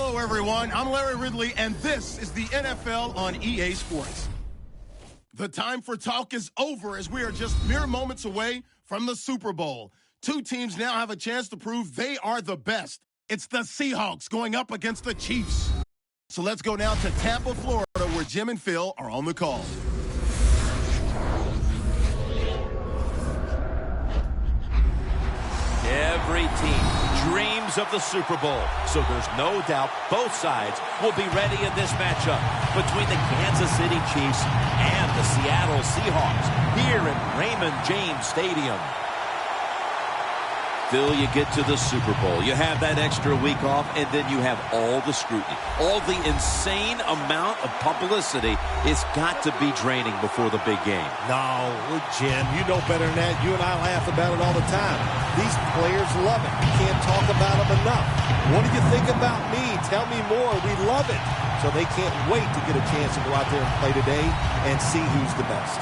Hello, everyone. I'm Larry Ridley, and this is the NFL on EA Sports. The time for talk is over as we are just mere moments away from the Super Bowl. Two teams now have a chance to prove they are the best. It's the Seahawks going up against the Chiefs. So let's go now to Tampa, Florida, where Jim and Phil are on the call. Every team dreams of the Super Bowl, so there's no doubt both sides will be ready in this matchup between the Kansas City Chiefs and the Seattle Seahawks here at Raymond James Stadium. Phil, you get to the Super Bowl, you have that extra week off, and then you have all the scrutiny, all the insane amount of publicity. It's got to be draining before the big game. No, Jim, you know better than that. You and I laugh about it all the time. These players love it. You can't talk about them enough. What do you think about me? Tell me more. We love it. So they can't wait to get a chance to go out there and play today and see who's the best.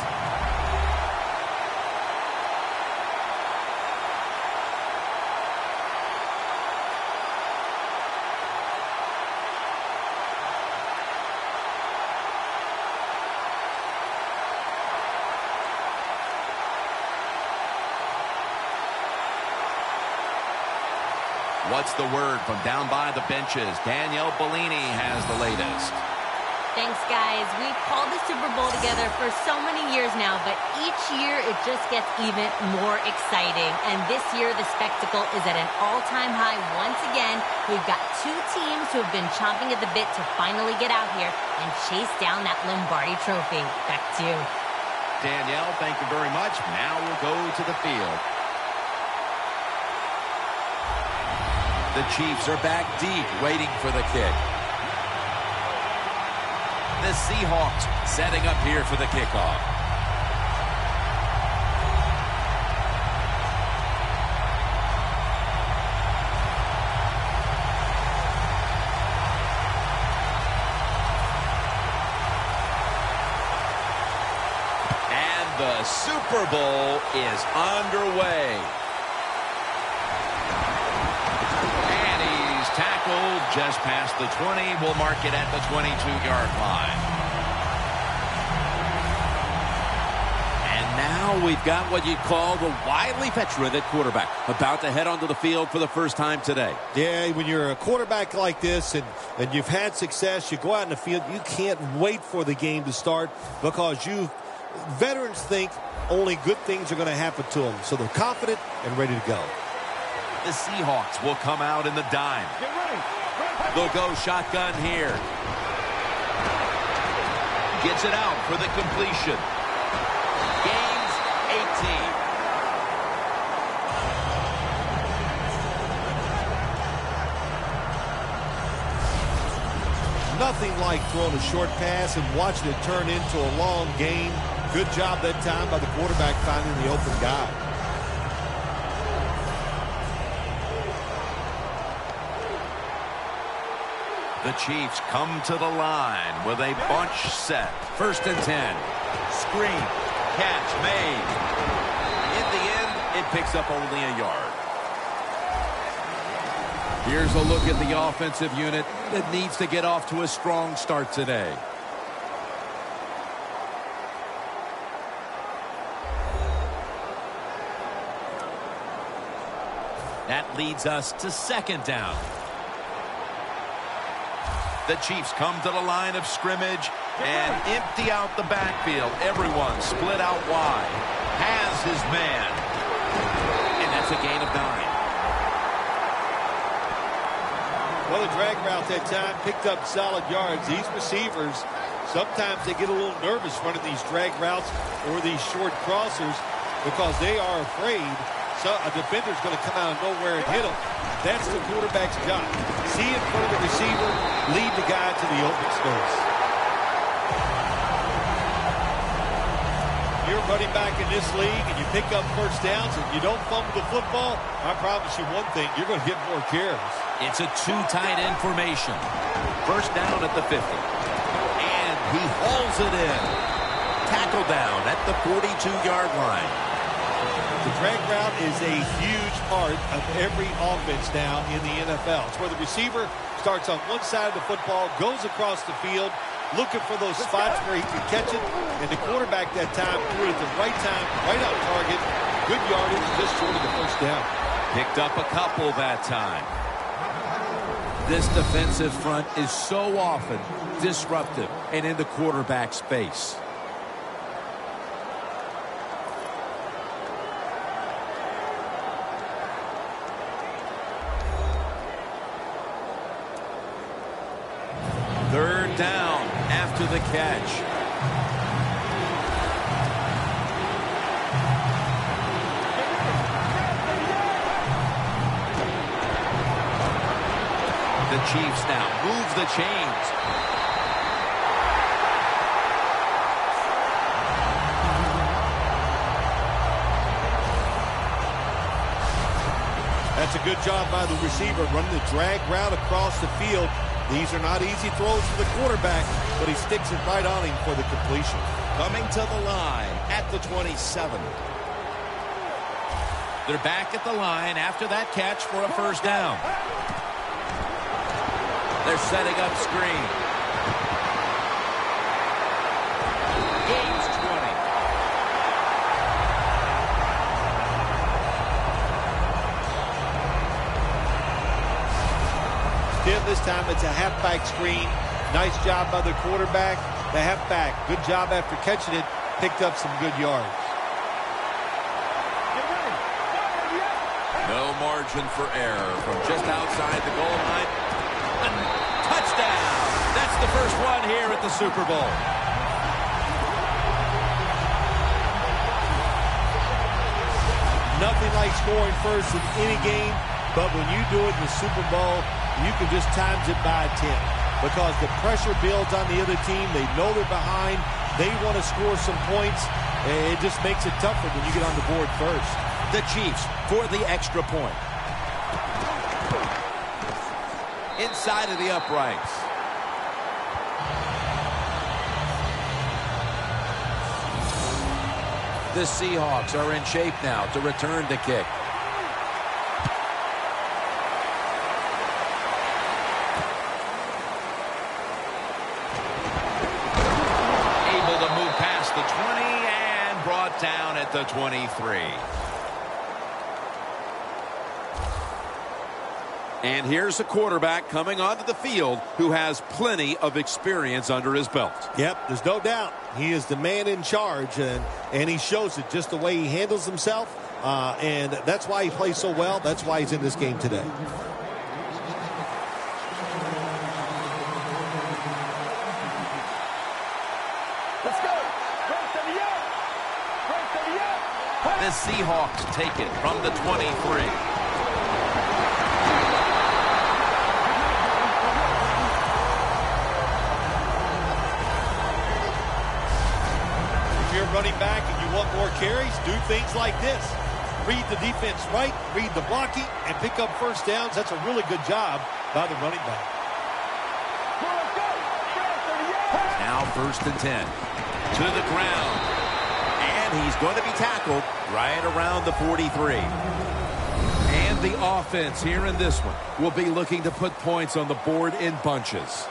What's the word from down by the benches? Danielle Bellini has the latest. Thanks, guys. We've called the Super Bowl together for so many years now, but each year it just gets even more exciting. And this year, the spectacle is at an all-time high once again. We've got two teams who have been chomping at the bit to finally get out here and chase down that Lombardi trophy. Back to you. Danielle, thank you very much. Now we'll go to the field. The Chiefs are back deep, waiting for the kick. The Seahawks setting up here for the kickoff. And the Super Bowl is underway. Tackled just past the 20. We'll mark it at the 22-yard line. And now we've got what you'd call the wily veteran at quarterback, about to head onto the field for the first time today. Yeah, when you're a quarterback like this and you've had success, you go out in the field, you can't wait for the game to start because veterans think only good things are going to happen to them. So they're confident and ready to go. The Seahawks will come out in the dime. Get ready. They'll go shotgun here. Gets it out for the completion. Gains 18. Nothing like throwing a short pass and watching it turn into a long gain. Good job that time by the quarterback finding the open guy. The Chiefs come to the line with a bunch set. 1st and 10. Screen. Catch made. In the end, it picks up only a yard. Here's a look at the offensive unit that needs to get off to a strong start today. That leads us to 2nd down. The Chiefs come to the line of scrimmage and empty out the backfield. Everyone split out wide. Has his man. And that's a gain of 9. Well, the drag route that time picked up solid yards. These receivers, sometimes they get a little nervous running these drag routes or these short crossers because they are afraid a defender's going to come out of nowhere and hit them. That's the quarterback's job. See in front of the receiver, lead the guy to the open space. You're running back in this league and you pick up first downs and you don't fumble the football, I promise you one thing, you're going to get more carries. It's a two tight end formation. 1st down at the 50. And he hauls it in. Tackle down at the 42-yard line. The drag route is a huge part of every offense now in the NFL. It's where the receiver starts on one side of the football, goes across the field, looking for those spots where he can catch it, and the quarterback that time threw it at the right time, right on target. Good yardage, just short of the first down. Picked up a couple that time. This defensive front is so often disruptive and in the quarterback's space. Third down after the catch. The Chiefs now move the chains. That's a good job by the receiver, running the drag route across the field. These are not easy throws for the quarterback, but he sticks it right on him for the completion. Coming to the line at the 27. They're back at the line after that catch for a first down. They're setting up screen. Gains 20. This time it's a halfback screen. Nice job by the quarterback. The halfback, good job after catching it. Picked up some good yards. No margin for error from just outside the goal line. A touchdown. That's the first one here at the Super Bowl. Nothing like scoring first in any game, but when you do it in the Super Bowl, you can just times it by 10 because the pressure builds on the other team. They know they're behind. They want to score some points. It just makes it tougher when you get on the board first. The Chiefs for the extra point. Inside of the uprights. The Seahawks are in shape now to return the kick. Down at the 23. And here's a quarterback coming onto the field who has plenty of experience under his belt. Yep, there's no doubt. He is the man in charge, and he shows it just the way he handles himself, and that's why he plays so well. That's why he's in this game today. The Seahawks take it from the 23. If you're a running back and you want more carries, do things like this. Read the defense right, read the blocking, and pick up first downs. That's a really good job by the running back. Now 1st and 10. To the ground. And he's going to be tackled right around the 43. And the offense here in this one will be looking to put points on the board in bunches.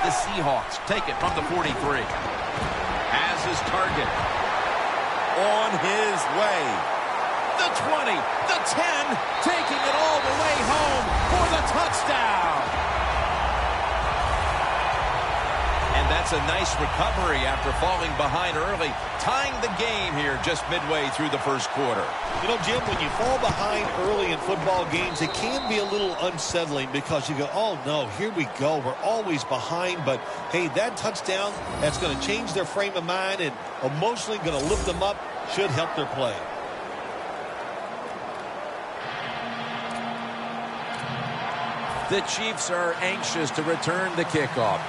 The Seahawks take it from the 43. Has his target. On his way. The 20, the 10, taking it all the way home for the touchdown. And that's a nice recovery after falling behind early, tying the game here just midway through the first quarter. You know, Jim, when you fall behind early in football games, it can be a little unsettling because you go, oh, no, here we go. We're always behind. But, hey, that touchdown, that's going to change their frame of mind and emotionally going to lift them up, should help their play. The Chiefs are anxious to return the kickoff.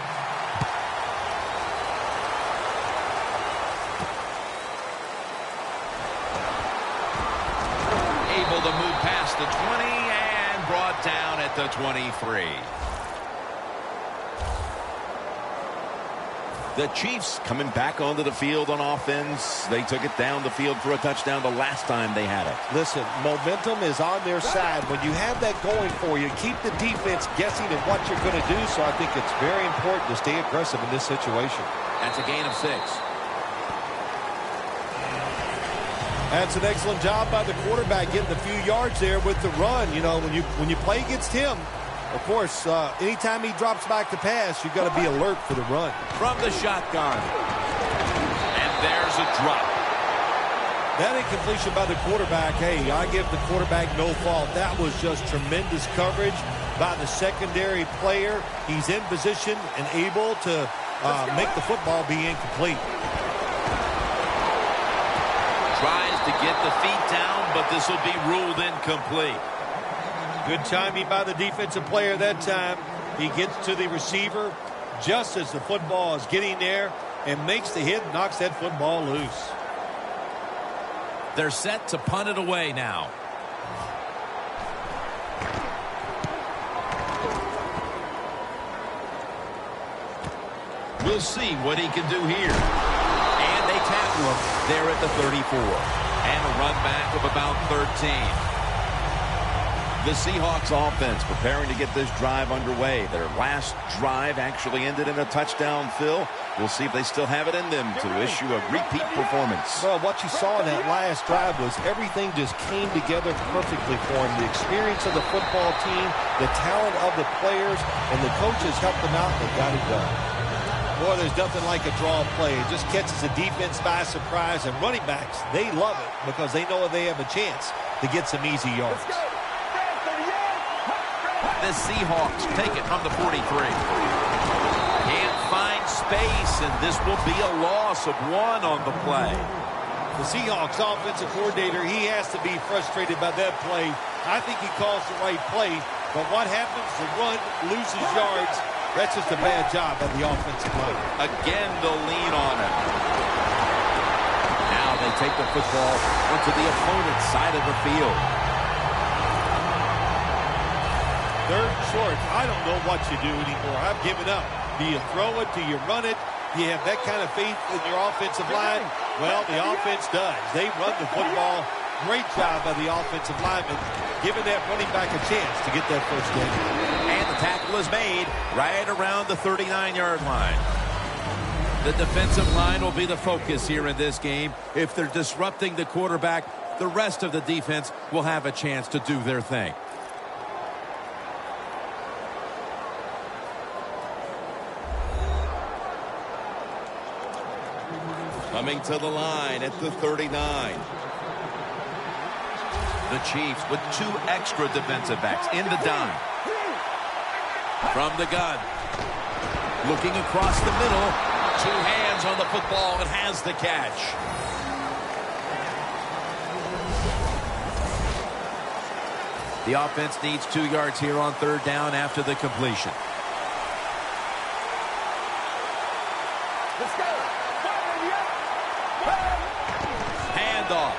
Able to move past the 20 and brought down at the 23. The Chiefs coming back onto the field on offense. They took it down the field for a touchdown the last time they had it. Listen, momentum is on their side. When you have that going for you, keep the defense guessing at what you're going to do. So I think it's very important to stay aggressive in this situation. That's a gain of 6. That's an excellent job by the quarterback getting a few yards there with the run. You know, when you play against him, of course, anytime he drops back to pass, you've got to be alert for the run. From the shotgun. And there's a drop. That incompletion by the quarterback, hey, I give the quarterback no fault. That was just tremendous coverage by the secondary player. He's in position and able to make the football be incomplete. Tries to get the feet down, but this will be ruled incomplete. Good timing by the defensive player that time. He gets to the receiver just as the football is getting there and makes the hit, knocks that football loose. They're set to punt it away now. We'll see what he can do here. And they tackle him there at the 34. And a run back of about 13. The Seahawks offense preparing to get this drive underway. Their last drive actually ended in a touchdown, Phil. We'll see if they still have it in them to issue a repeat performance. Well, what you saw in that last drive was everything just came together perfectly for him. The experience of the football team, the talent of the players, and the coaches helped them out and got it done. Boy, there's nothing like a draw play. It just catches the defense by surprise, and running backs, they love it because they know they have a chance to get some easy yards. The Seahawks take it from the 43. Can't find space, and this will be a loss of 1 on the play. The Seahawks offensive coordinator, he has to be frustrated by that play. I think he calls the right play, but what happens? The run loses yards. That's just a bad job by the offensive line. Again, they'll lean on it. Now they take the football onto the opponent's side of the field. Third and short. I don't know what you do anymore. I've given up. Do you throw it? Do you run it? Do you have that kind of faith in your offensive line? Well, the offense does. They run the football. Great job by the offensive lineman, giving that running back a chance to get that first down. And the tackle is made right around the 39-yard line. The defensive line will be the focus here in this game. If they're disrupting the quarterback, the rest of the defense will have a chance to do their thing. Coming to the line at the 39. The Chiefs with 2 extra defensive backs in the dime. From the gun. Looking across the middle. 2 hands on the football and has the catch. The offense needs 2 yards here on 3rd down after the completion. Let's go. Handoff.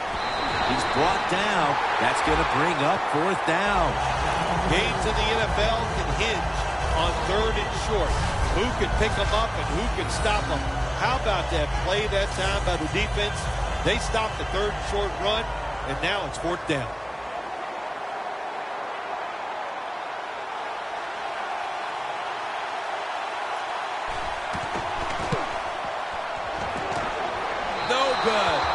He's brought down. That's going to bring up 4th down. Games in the NFL can hinge on 3rd and short. Who can pick them up and who can stop them? How about that play that time by the defense? They stopped the 3rd and short run, and now it's 4th down.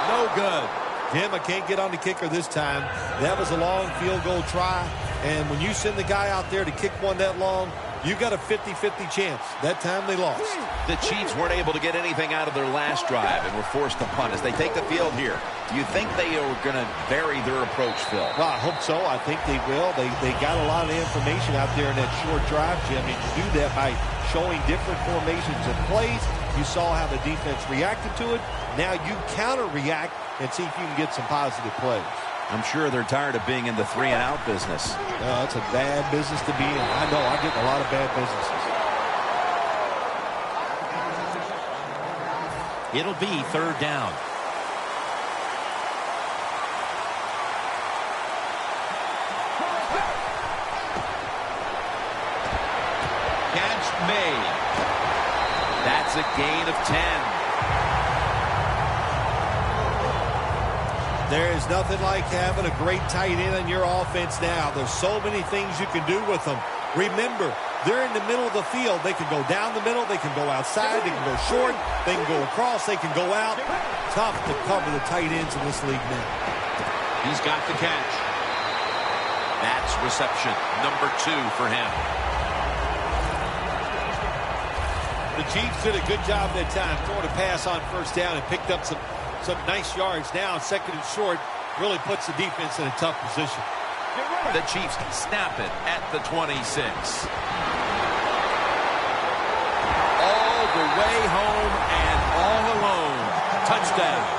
No good. Jim, I can't get on the kicker this time. That was a long field goal try. And when you send the guy out there to kick one that long, you got a 50-50 chance. That time they lost. The Chiefs weren't able to get anything out of their last drive and were forced to punt as they take the field here. Do you think they are going to vary their approach, Phil? Well, I hope so. I think they will. They got a lot of information out there in that short drive, Jim. And you do that by showing different formations and plays. You saw how the defense reacted to it. Now you counter-react and see if you can get some positive plays. I'm sure they're tired of being in the 3-and-out business. It's a bad business to be in. I know. I get in a lot of bad businesses. It'll be 3rd down. Catch made. That's That's a gain of 10. There is nothing like having a great tight end in your offense now. There's so many things you can do with them. Remember, they're in the middle of the field. They can go down the middle. They can go outside. They can go short. They can go across. They can go out. Tough to cover the tight ends in this league now. He's got the catch. That's reception number 2 for him. The Chiefs did a good job that time throwing a pass on first down and picked up some nice yards. Now, second and short, really puts the defense in a tough position. The Chiefs snap it at the 26. All the way home and all alone. Touchdown.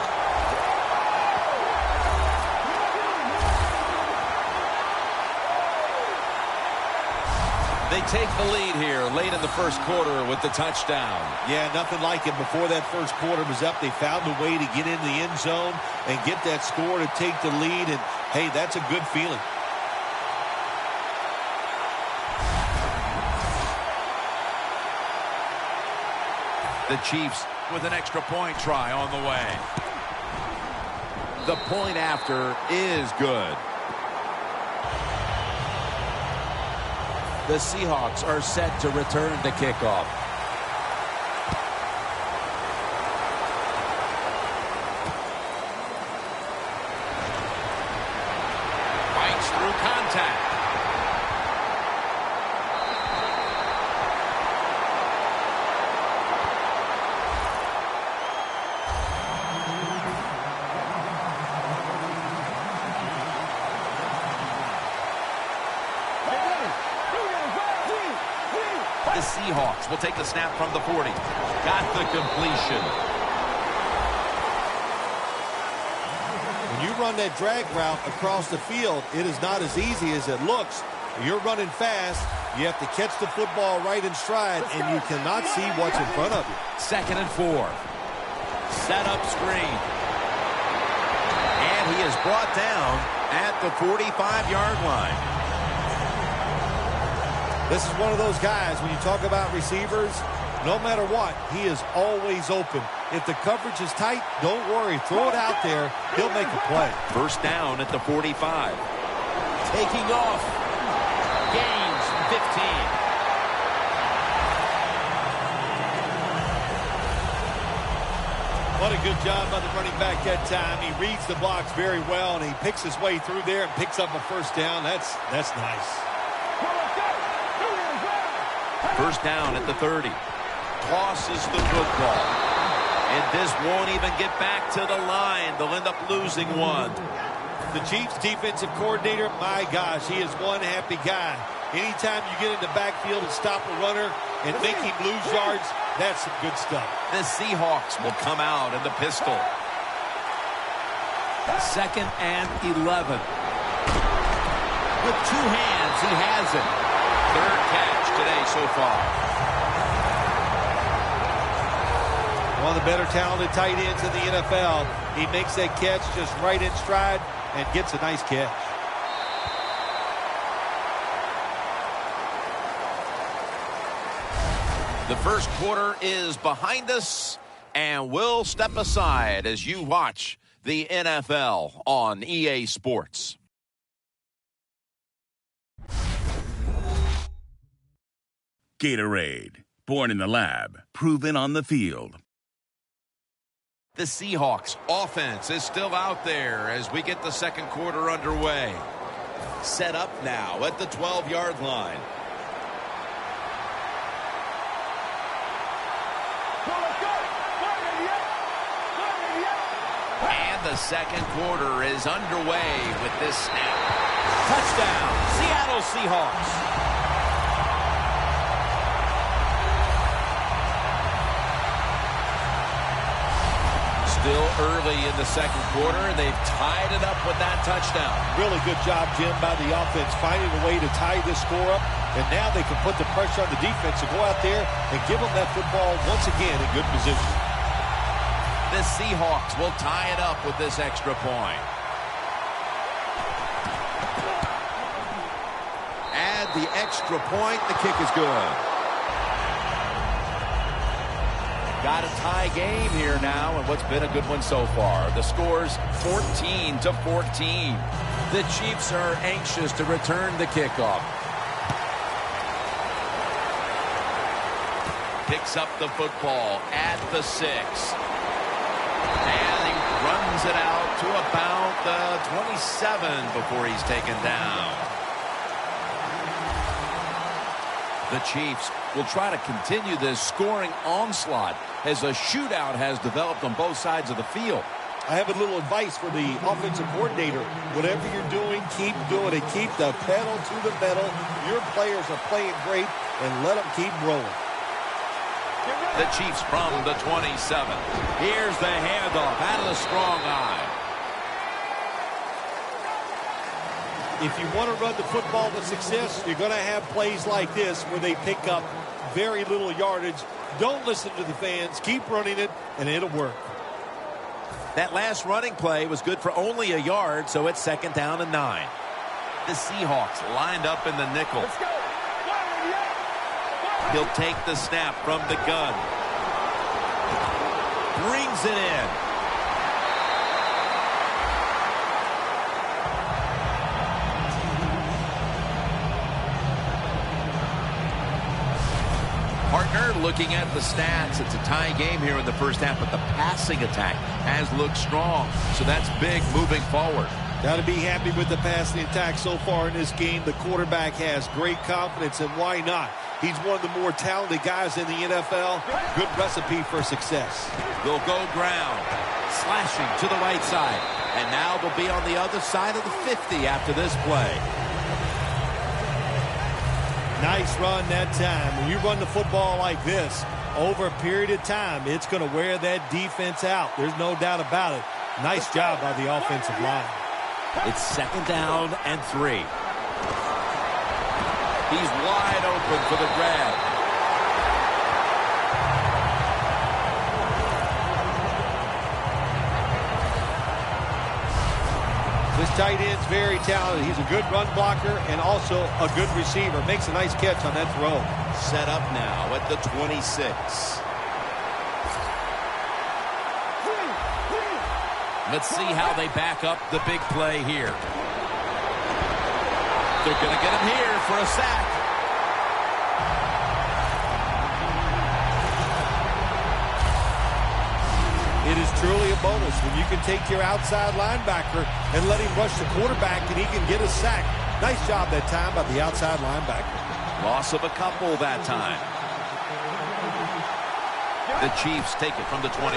They take the lead here late in the first quarter with the touchdown. Yeah, nothing like it. Before that first quarter was up, they found a way to get in the end zone and get that score to take the lead. And, hey, that's a good feeling. The Chiefs with an extra point try on the way. The point after is good. The Seahawks are set to return the kickoff. Fights through contact. The Seahawks will take the snap from the 40. Got the completion. When you run that drag route across the field, it is not as easy as it looks. You're running fast. You have to catch the football right in stride, and you cannot see what's in front of you. 2nd and 4. Set up screen. And he is brought down at the 45-yard line. This is one of those guys, when you talk about receivers, no matter what, he is always open. If the coverage is tight, don't worry. Throw it out there. He'll make a play. First down at the 45. Taking off. Gains 15. What a good job by the running back that time. He reads the blocks very well, and he picks his way through there and picks up a first down. That's nice. First down at the 30. Tosses the football. And this won't even get back to the line. They'll end up losing one. The Chiefs defensive coordinator, my gosh, he is one happy guy. Anytime you get in the backfield and stop a runner and make him lose yards, that's some good stuff. The Seahawks will come out in the pistol. 2nd and 11. With 2 hands, he has it. 3rd catch today so far. One of the better talented tight ends in the NFL. He makes that catch just right in stride and gets a nice catch. The first quarter is behind us, and we'll step aside as you watch the NFL on EA Sports. Gatorade, born in the lab, proven on the field. The Seahawks offense is still out there as we get the second quarter underway. Set up now at the 12-yard line. And the second quarter is underway with this snap. Touchdown, Seattle Seahawks. Still early in the second quarter, and they've tied it up with that touchdown. Really good job, Jim, by the offense, finding a way to tie this score up, and now they can put the pressure on the defense to go out there and give them that football once again in good position. The Seahawks will tie it up with this extra point. Add the extra point, the kick is good. Got a tie game here now, and what's been a good one so far. The score's 14-14. The Chiefs are anxious to return the kickoff. Picks up the football at the 6. And he runs it out to about the 27 before he's taken down. The Chiefs will try to continue this scoring onslaught as a shootout has developed on both sides of the field. I have a little advice for the offensive coordinator. Whatever you're doing, keep doing it. Keep the pedal to the metal. Your players are playing great, and let them keep rolling. The Chiefs from the 27. Here's the handoff out of the strong eye. If you want to run the football with success, you're going to have plays like this where they pick up very little yardage. Don't listen to the fans. Keep running it, and it'll work. That last running play was good for only a yard, so it's 2nd down and 9. The Seahawks lined up in the nickel. Let's go. He'll take the snap from the gun. Brings it in. Partner, looking at the stats, it's a tie game here in the first half, but the passing attack has looked strong. So that's big moving forward. Got to be happy with the passing attack so far in this game. The quarterback has great confidence, and why not? He's one of the more talented guys in the NFL. Good recipe for success. They'll go ground, slashing to the right side. And now they'll be on the other side of the 50 after this play. Nice run that time. When you run the football like this, over a period of time, it's going to wear that defense out. There's no doubt about it. Nice job by the offensive line. It's 2nd down and 3. He's wide open for the grab. This tight end's very talented. He's a good run blocker and also a good receiver. Makes a nice catch on that throw. Set up now at the 26. Let's see how they back up the big play here. They're going to get him here for a sack. It is truly a bonus when you can take your outside linebacker and let him rush the quarterback and he can get a sack. Nice job that time by the outside linebacker. Loss of a couple that time. The Chiefs take it from the 28.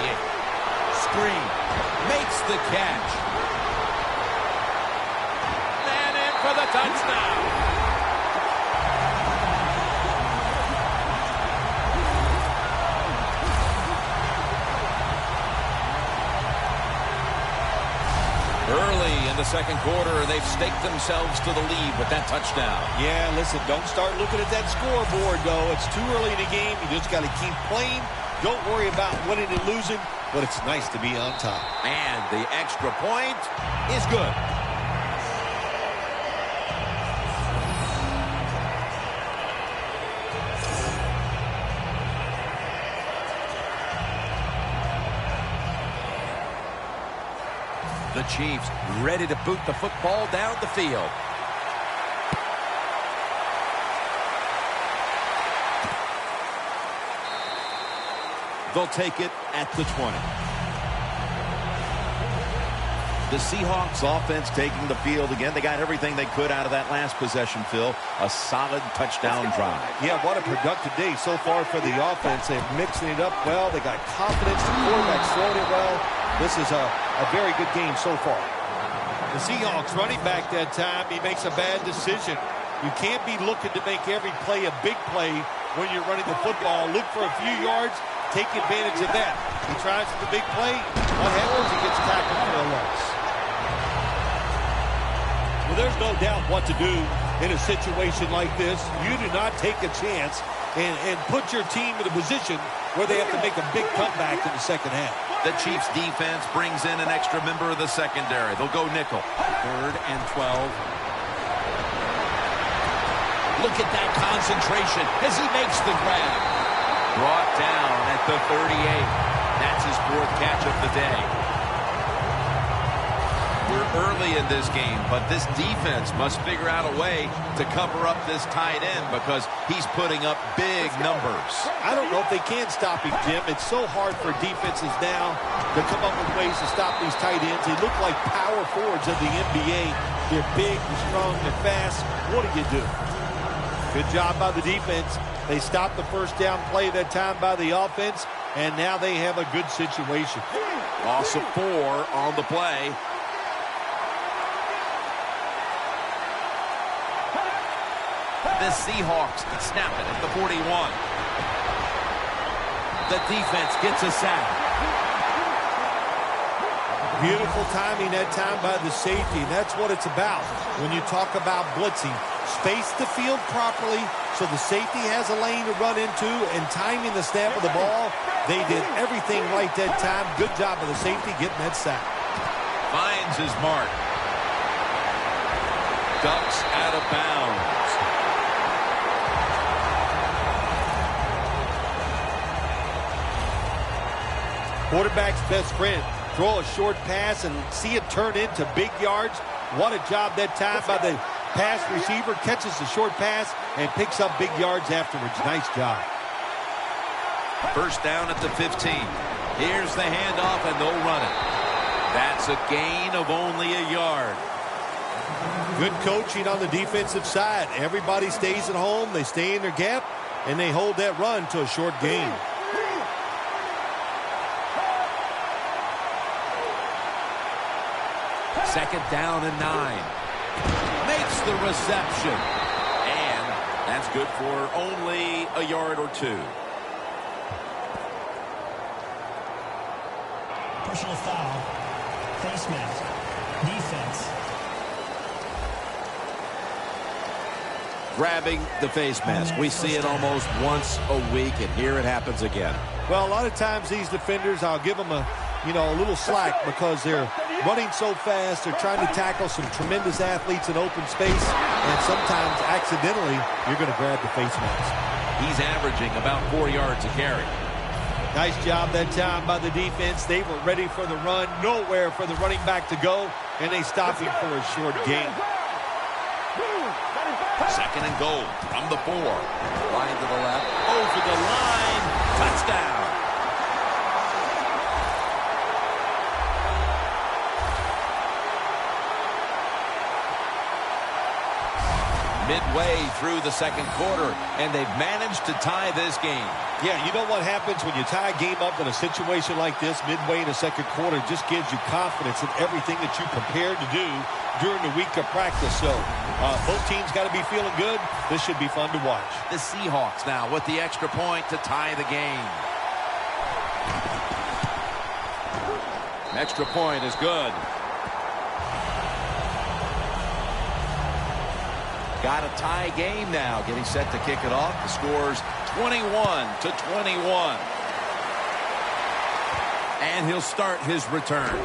Screen. Makes the catch. And in for the touchdown. Early in the second quarter, they've staked themselves to the lead with that touchdown. Yeah, listen, don't start looking at that scoreboard, though. It's too early in the game. You just got to keep playing. Don't worry about winning and losing, but it's nice to be on top. And the extra point is good. The Chiefs ready to boot the football down the field. They'll take it at the 20. The Seahawks offense taking the field again. They got everything they could out of that last possession, Phil. A solid touchdown drive. Yeah, what a productive day so far for the offense. They're mixing it up well. They got confidence. The quarterback's throwing it well. This is a very good game so far. The Seahawks running back that time, he makes a bad decision. You can't be looking to make every play a big play when you're running the football. Look for a few yards. Take advantage of that. He tries for the big play. What happens? He gets tackled for a loss. Well, there's no doubt what to do in a situation like this. You do not take a chance and put your team in a position where they have to make a big comeback in the second half. The Chiefs defense brings in an extra member of the secondary. They'll go nickel. 3rd and 12. Look at that concentration as he makes the grab. Brought down at the 38. That's his 4th catch of the day. We're early in this game, but this defense must figure out a way to cover up this tight end because he's putting up big numbers. I don't know if they can stop him, Jim. It's so hard for defenses now to come up with ways to stop these tight ends. They look like power forwards of the NBA. They're big, they're strong, they're fast. What do you do? Good job by the defense. They stopped the first down play that time by the offense, and now they have a good situation. Loss of 4 on the play. The Seahawks snap it at the 41. The defense gets a sack. Beautiful timing that time by the safety. That's what it's about when you talk about blitzing. Space the field properly so the safety has a lane to run into, and timing the snap of the ball. They did everything right that time. Good job of the safety getting that sack. Finds his mark. Ducks out of bounds. Quarterback's best friend. Throw a short pass and see it turn into big yards. What a job that time by the pass receiver. Catches the short pass and picks up big yards afterwards. Nice job. First down at the 15. Here's the handoff, and they'll run it. That's a gain of only a yard. Good coaching on the defensive side. Everybody stays at home. They stay in their gap, and they hold that run to a short gain. Second down and 9. Makes the reception. And that's good for only a yard or 2. Personal foul. Face mask. Defense. Grabbing the face mask. We see it almost once a week, and here it happens again. Well, a lot of times these defenders, I'll give them a little slack because they're running so fast. They're trying to tackle some tremendous athletes in open space, and sometimes accidentally you're going to grab the face mask. He's averaging about 4 yards a carry. Nice job that time by the defense. They were ready for the run. Nowhere for the running back to go, and they stop him for a short gain. Second and goal from the 4. Line to the left. Over the line. Touchdown. Midway through the second quarter, and they've managed to tie this game. Yeah, you know what happens when you tie a game up in a situation like this midway in the second quarter? It just gives you confidence in everything that you prepared to do during the week of practice. So both teams got to be feeling good. This should be fun to watch. The Seahawks now with the extra point to tie the game. Extra point is good. Got a tie game now. Getting set to kick it off. The score's 21-21. And he'll start his return.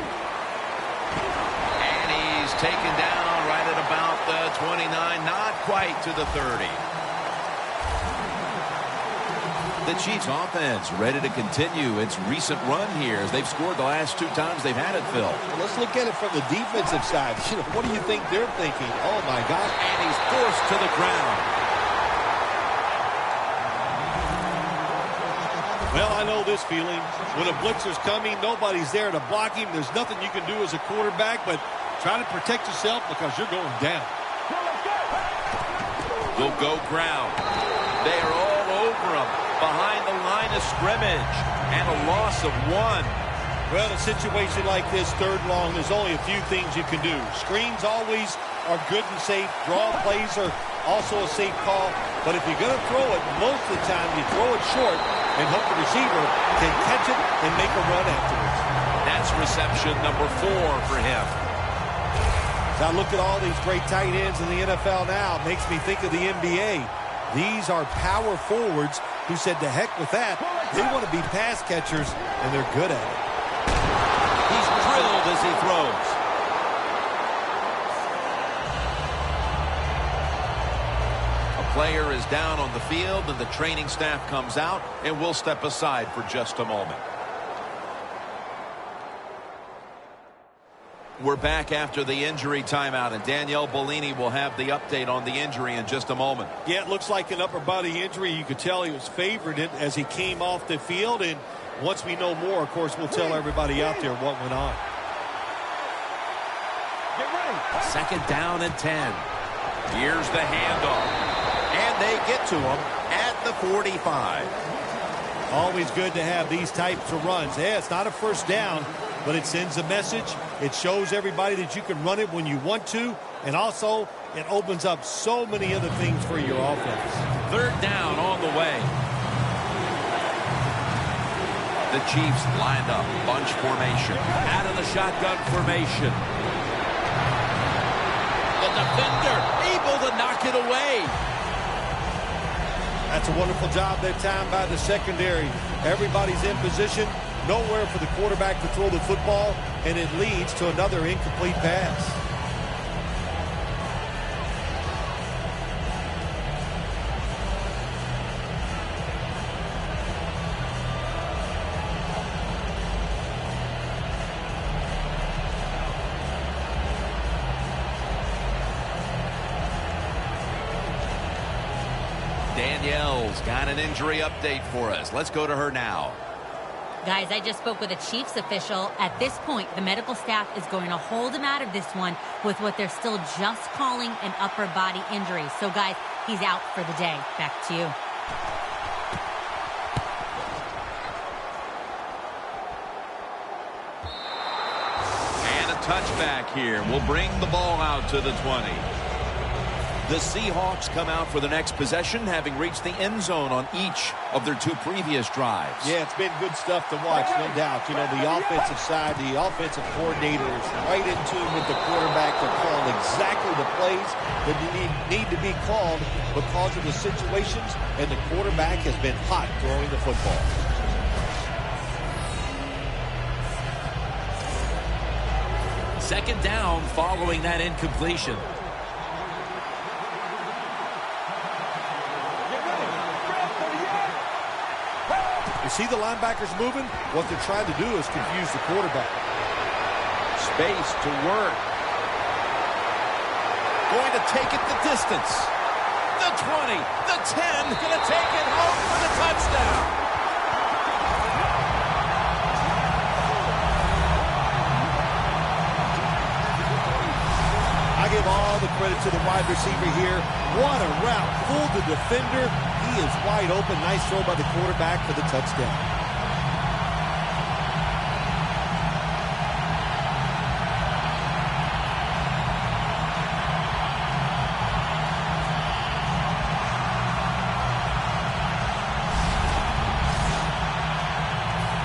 And he's taken down right at about the 29. Not quite to the 30. The Chiefs offense ready to continue its recent run here as they've scored the last 2 times they've had it, Phil. Let's look at it from the defensive side. What do you think they're thinking? Oh, my God. And he's forced to the ground. Well, I know this feeling. When a blitzer's coming, nobody's there to block him. There's nothing you can do as a quarterback, but try to protect yourself because you're going down. They'll go ground. They are all over him. Behind the line of scrimmage, and a loss of 1. Well, in a situation like this, third long, there's only a few things you can do. Screens always are good and safe. Draw plays are also a safe call. But if you're going to throw it, most of the time you throw it short and hope the receiver can catch it and make a run afterwards. That's reception number 4 for him. As I look at all these great tight ends in the NFL now, it makes me think of the NBA. These are power forwards who said to heck with that. They want to be pass catchers, and they're good at it. He's drilled as he throws. A player is down on the field, and the training staff comes out, and we'll step aside for just a moment. We're back after the injury timeout, and Danielle Bellini will have the update on the injury in just a moment. Yeah, it looks like an upper body injury. You could tell he was favored it as he came off the field, and once we know more, of course, we'll tell everybody out there what went on. Get ready. Second down and 10. Here's the handoff, and they get to him at the 45. Always good to have these types of runs. Yeah, it's not a first down, but it sends a message. It shows everybody that you can run it when you want to, and also it opens up so many other things for your offense. Third down on the way. The Chiefs lined up, bunch formation, out of the shotgun formation. The defender able to knock it away. That's a wonderful job that time by the secondary. Everybody's in position. Nowhere for the quarterback to throw the football, and it leads to another incomplete pass. Danielle's got an injury update for us. Let's go to her now. Guys, I just spoke with a Chiefs official. At this point, the medical staff is going to hold him out of this one with what they're still just calling an upper body injury. So, guys, he's out for the day. Back to you. And a touchback here. We'll bring the ball out to the 20. The Seahawks come out for the next possession, having reached the end zone on each of their two previous drives. Yeah, it's been good stuff to watch, no doubt. You know, the offensive side, the offensive coordinator is right in tune with the quarterback. They're calling exactly the plays that need to be called because of the situations, and the quarterback has been hot throwing the football. Second down following that incompletion. You see the linebackers moving? What they're trying to do is confuse the quarterback. Space to work. Going to take it the distance. The 20, the 10, going to take it home for the touchdown. I give all the credit to the wide receiver here. What a route. Fooled the defender. He is wide open. Nice throw by the quarterback for the touchdown.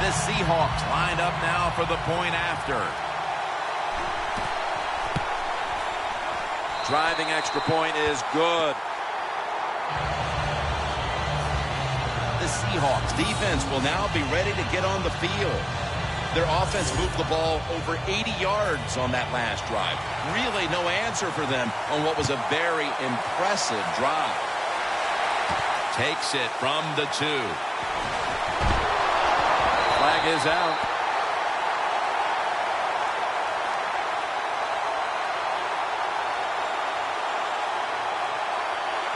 The Seahawks lined up now for the point after. Driving extra point is good. The Seahawks defense will now be ready to get on the field. Their offense moved the ball over 80 yards on that last drive. Really no answer for them on what was a very impressive drive. Takes it from the 2. Flag is out.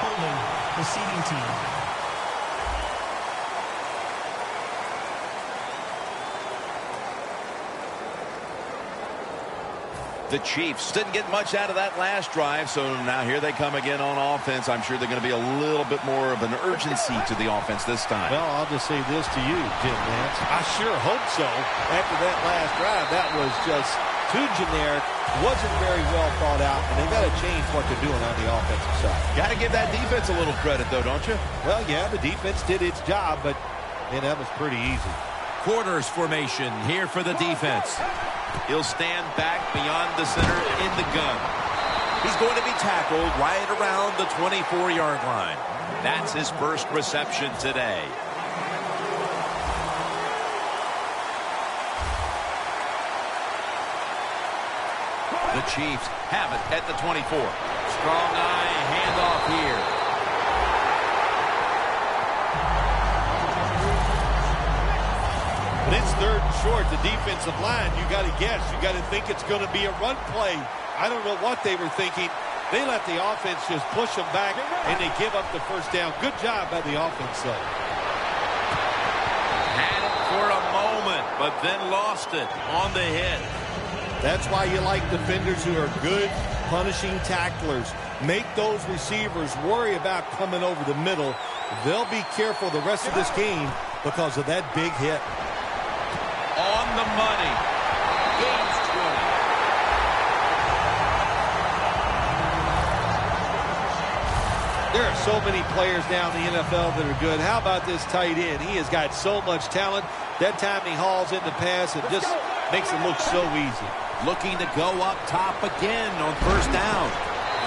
Holding, receiving team. The Chiefs didn't get much out of that last drive, so now here they come again on offense. I'm sure they're going to be a little bit more of an urgency to the offense this time. Well, I'll just say this to you, Jim Nance. I sure hope so. After that last drive, that was just too generic, wasn't very well thought out, and they've got to change what they're doing on the offensive side. Got to give that defense a little credit, though, don't you? Well, yeah, the defense did its job, but that was pretty easy. Quarters formation here for the defense. He'll stand back beyond the center in the gun. He's going to be tackled right around the 24-yard line. That's his first reception today. The Chiefs have it at the 24. Strong eye handoff here. When it's 3rd and short, the defensive line, you got to guess. You got to think it's going to be a run play. I don't know what they were thinking. They let the offense just push them back, and they give up the first down. Good job by the offense, though. Had it for a moment, but then lost it on the hit. That's why you like defenders who are good punishing tacklers. Make those receivers worry about coming over the middle. They'll be careful the rest of this game because of that big hit. On the money. Gains 20. There are so many players now in the NFL that are good. How about this tight end? He has got so much talent. That time he hauls in the pass, it just makes it look so easy. Looking to go up top again on first down.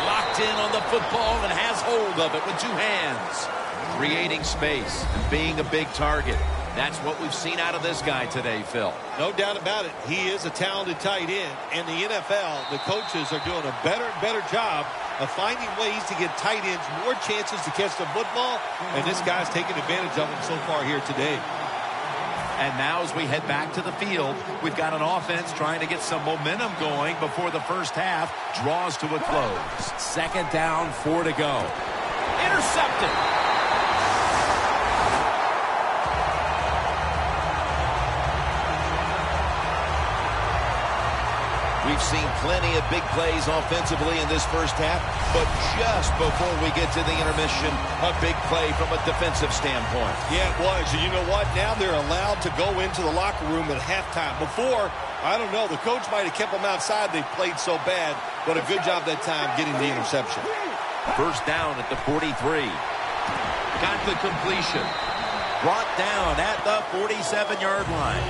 Locked in on the football and has hold of it with 2 hands. Creating space and being a big target. That's what we've seen out of this guy today, Phil. No doubt about it. He is a talented tight end. In the NFL, the coaches are doing a better and better job of finding ways to get tight ends more chances to catch the football, and this guy's taking advantage of them so far here today. And now as we head back to the field, we've got an offense trying to get some momentum going before the first half draws to a close. 2nd down, 4 to go. Intercepted. We've seen plenty of big plays offensively in this first half, but just before we get to the intermission, a big play from a defensive standpoint. Yeah, it was. And you know what? Now they're allowed to go into the locker room at halftime. Before, I don't know, the coach might have kept them outside. They played so bad, but a good job that time getting the interception. First down at the 43. Got the completion. Brought down at the 47-yard line.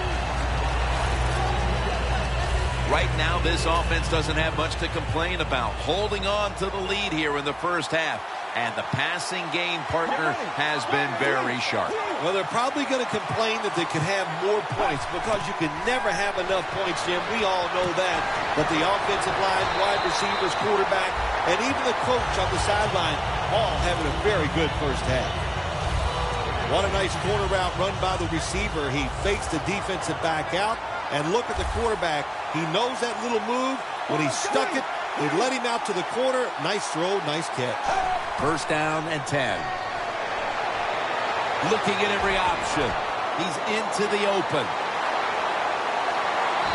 Right now, this offense doesn't have much to complain about. Holding on to the lead here in the first half. And the passing game partner has been very sharp. Well, they're probably going to complain that they could have more points because you can never have enough points, Jim. We all know that. But the offensive line, wide receivers, quarterback, and even the coach on the sideline all having a very good first half. What a nice corner route run by the receiver. He fakes the defensive back out. And look at the quarterback. He knows that little move. When he stuck it, they let him out to the corner. Nice throw, nice catch. First down and 10. Looking at every option. He's into the open.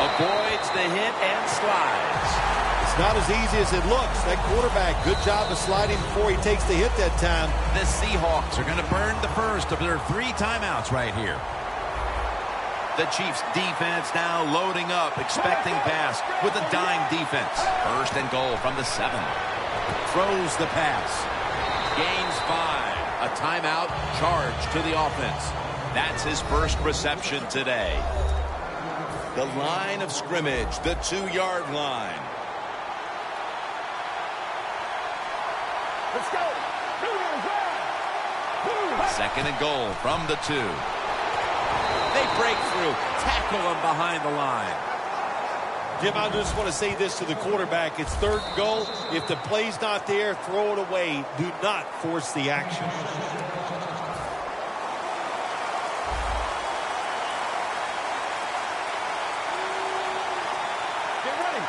Avoids the hit and slides. It's not as easy as it looks. That quarterback, good job of sliding before he takes the hit that time. The Seahawks are going to burn the first of their 3 timeouts right here. The Chiefs defense now loading up, expecting pass with a dime defense. 1st and goal from the 7. Throws the pass. Gains 5. A timeout charge to the offense. That's his first reception today. The line of scrimmage, the 2-yard line. Let's go. 2nd and goal from the 2. They break through, tackle him behind the line. Jim, I just want to say this to the quarterback. It's 3rd and goal. If the play's not there, throw it away. Do not force the action. Get ready.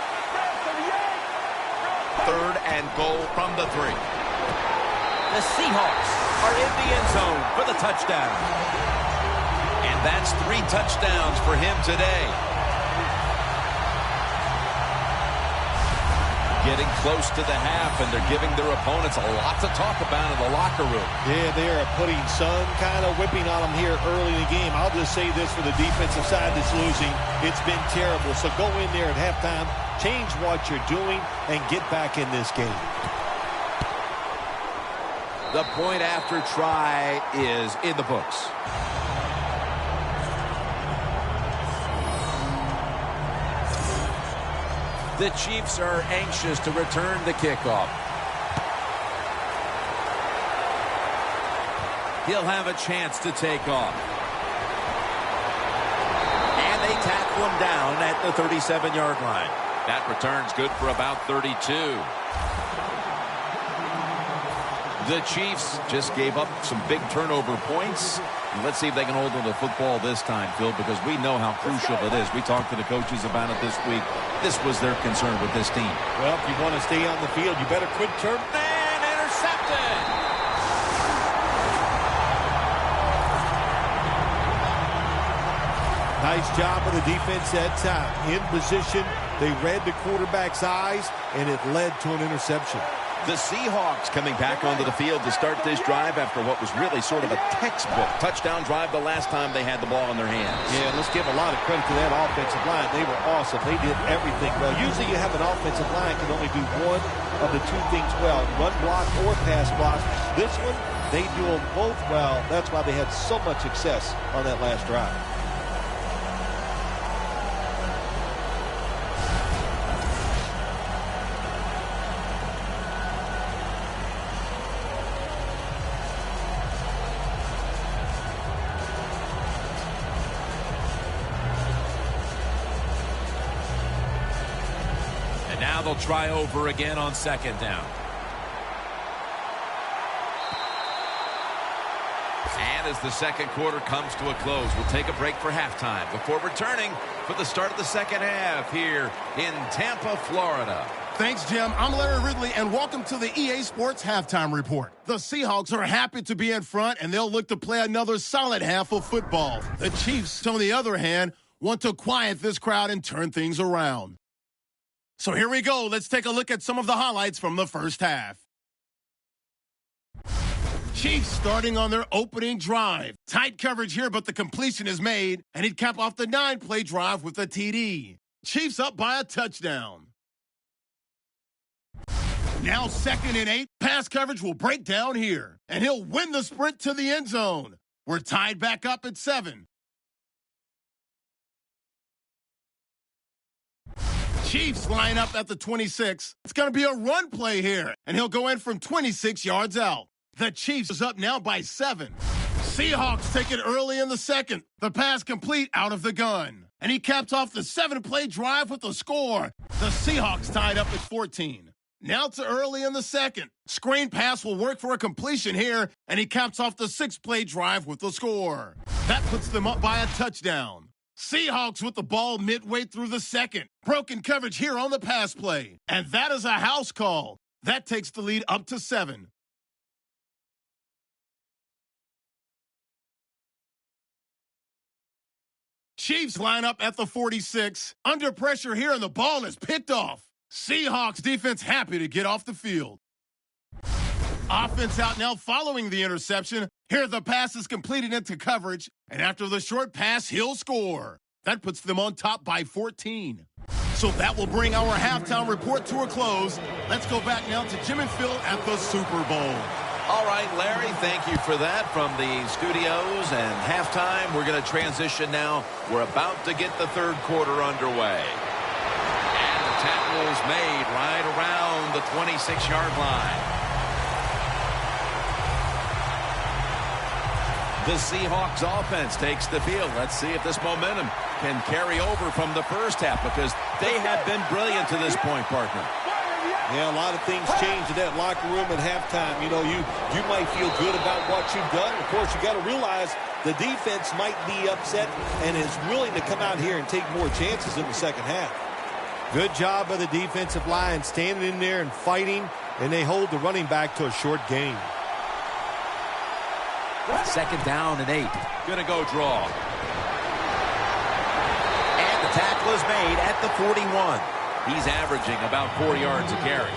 3rd and goal from the 3. The Seahawks are in the end zone for the touchdown. And that's 3 touchdowns for him today. Getting close to the half, and they're giving their opponents a lot to talk about in the locker room. Yeah, they are putting some kind of whipping on them here early in the game. I'll just say this for the defensive side that's losing. It's been terrible. So go in there at halftime, change what you're doing, and get back in this game. The point after try is in the books. The Chiefs are anxious to return the kickoff. He'll have a chance to take off. And they tackle him down at the 37-yard line. That return's good for about 32. The Chiefs just gave up some big turnover points. And let's see if they can hold on to the football this time, Phil, because we know how crucial it is. We talked to the coaches about it this week. This was their concern with this team. Well, if you want to stay on the field, you better quit turning. And intercepted. Nice job of the defense that time. In position, they read the quarterback's eyes, and it led to an interception. The Seahawks coming back onto the field to start this drive after what was really sort of a textbook touchdown drive the last time they had the ball in their hands. Yeah, let's give a lot of credit to that offensive line. They were awesome. They did everything well. Usually you have an offensive line can only do one of the two things well, run block or pass block. This one, they do them both well. That's why they had so much success on that last drive. Now they'll try over again on second down. And as the second quarter comes to a close, we'll take a break for halftime before returning for the start of the second half here in Tampa, Florida. Thanks, Jim. I'm Larry Ridley, and welcome to the EA Sports Halftime Report. The Seahawks are happy to be in front, and they'll look to play another solid half of football. The Chiefs, on the other hand, want to quiet this crowd and turn things around. So here we go. Let's take a look at some of the highlights from the first half. Chiefs starting on their opening drive. Tight coverage here, but the completion is made, and he'd cap off the 9-play drive with a TD. Chiefs up by a touchdown. Now 2nd and 8. Pass coverage will break down here, and he'll win the sprint to the end zone. We're tied back up at 7. Chiefs line up at the 26. It's going to be a run play here, and he'll go in from 26 yards out. The Chiefs is up now by 7. Seahawks take it early in the second. The pass complete out of the gun, and he caps off the 7-play drive with a score. The Seahawks tied up at 14. Now to early in the second. Screen pass will work for a completion here, and he caps off the 6-play drive with a score. That puts them up by a touchdown. Seahawks with the ball midway through the second. Broken coverage here on the pass play. And that is a house call. That takes the lead up to 7. Chiefs line up at the 46. Under pressure here, and the ball is picked off. Seahawks defense happy to get off the field. Offense out now following the interception. Here the pass is completed into coverage, and after the short pass, he'll score. That puts them on top by 14. So that will bring our halftime report to a close. Let's go back now to Jim and Phil at the Super Bowl. All right, Larry, thank you for that from the studios and halftime. We're going to transition now. We're about to get the third quarter underway. And the tackle is made right around the 26-yard line. The Seahawks offense takes the field. Let's see if this momentum can carry over from the first half, because they have been brilliant to this point, partner. Yeah, a lot of things changed in that locker room at halftime. You know, you might feel good about what you've done. Of course, you got to realize the defense might be upset and is willing to come out here and take more chances in the second half. Good job by the defensive line standing in there and fighting, and they hold the running back to a short gain. 2nd down and 8. Gonna go draw. And the tackle is made at the 41. He's averaging about 4 yards a carry.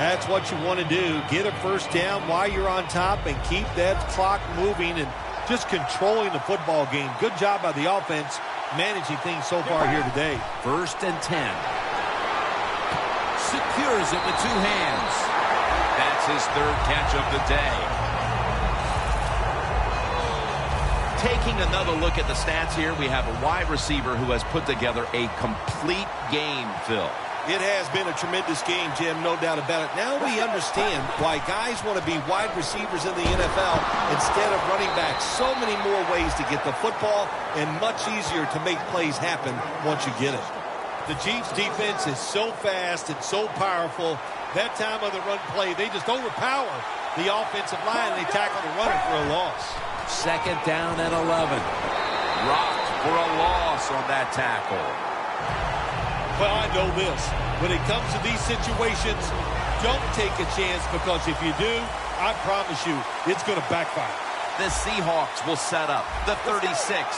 That's what you want to do. Get a first down while you're on top and keep that clock moving and just controlling the football game. Good job by the offense managing things so far here today. 1st and 10. Secures it with 2 hands. That's his 3rd catch of the day. Taking another look at the stats here, we have a wide receiver who has put together a complete game, Phil. It has been a tremendous game, Jim, no doubt about it. Now we understand why guys want to be wide receivers in the NFL instead of running backs. So many more ways to get the football and much easier to make plays happen once you get it. The Chiefs defense is so fast and so powerful. That time on the run play, they just overpower the offensive line, and they tackle the runner for a loss. Second down and 11. Rocked for a loss on that tackle. Well, I know this. When it comes to these situations, don't take a chance, because if you do, I promise you, it's going to backfire. The Seahawks will set up. The 36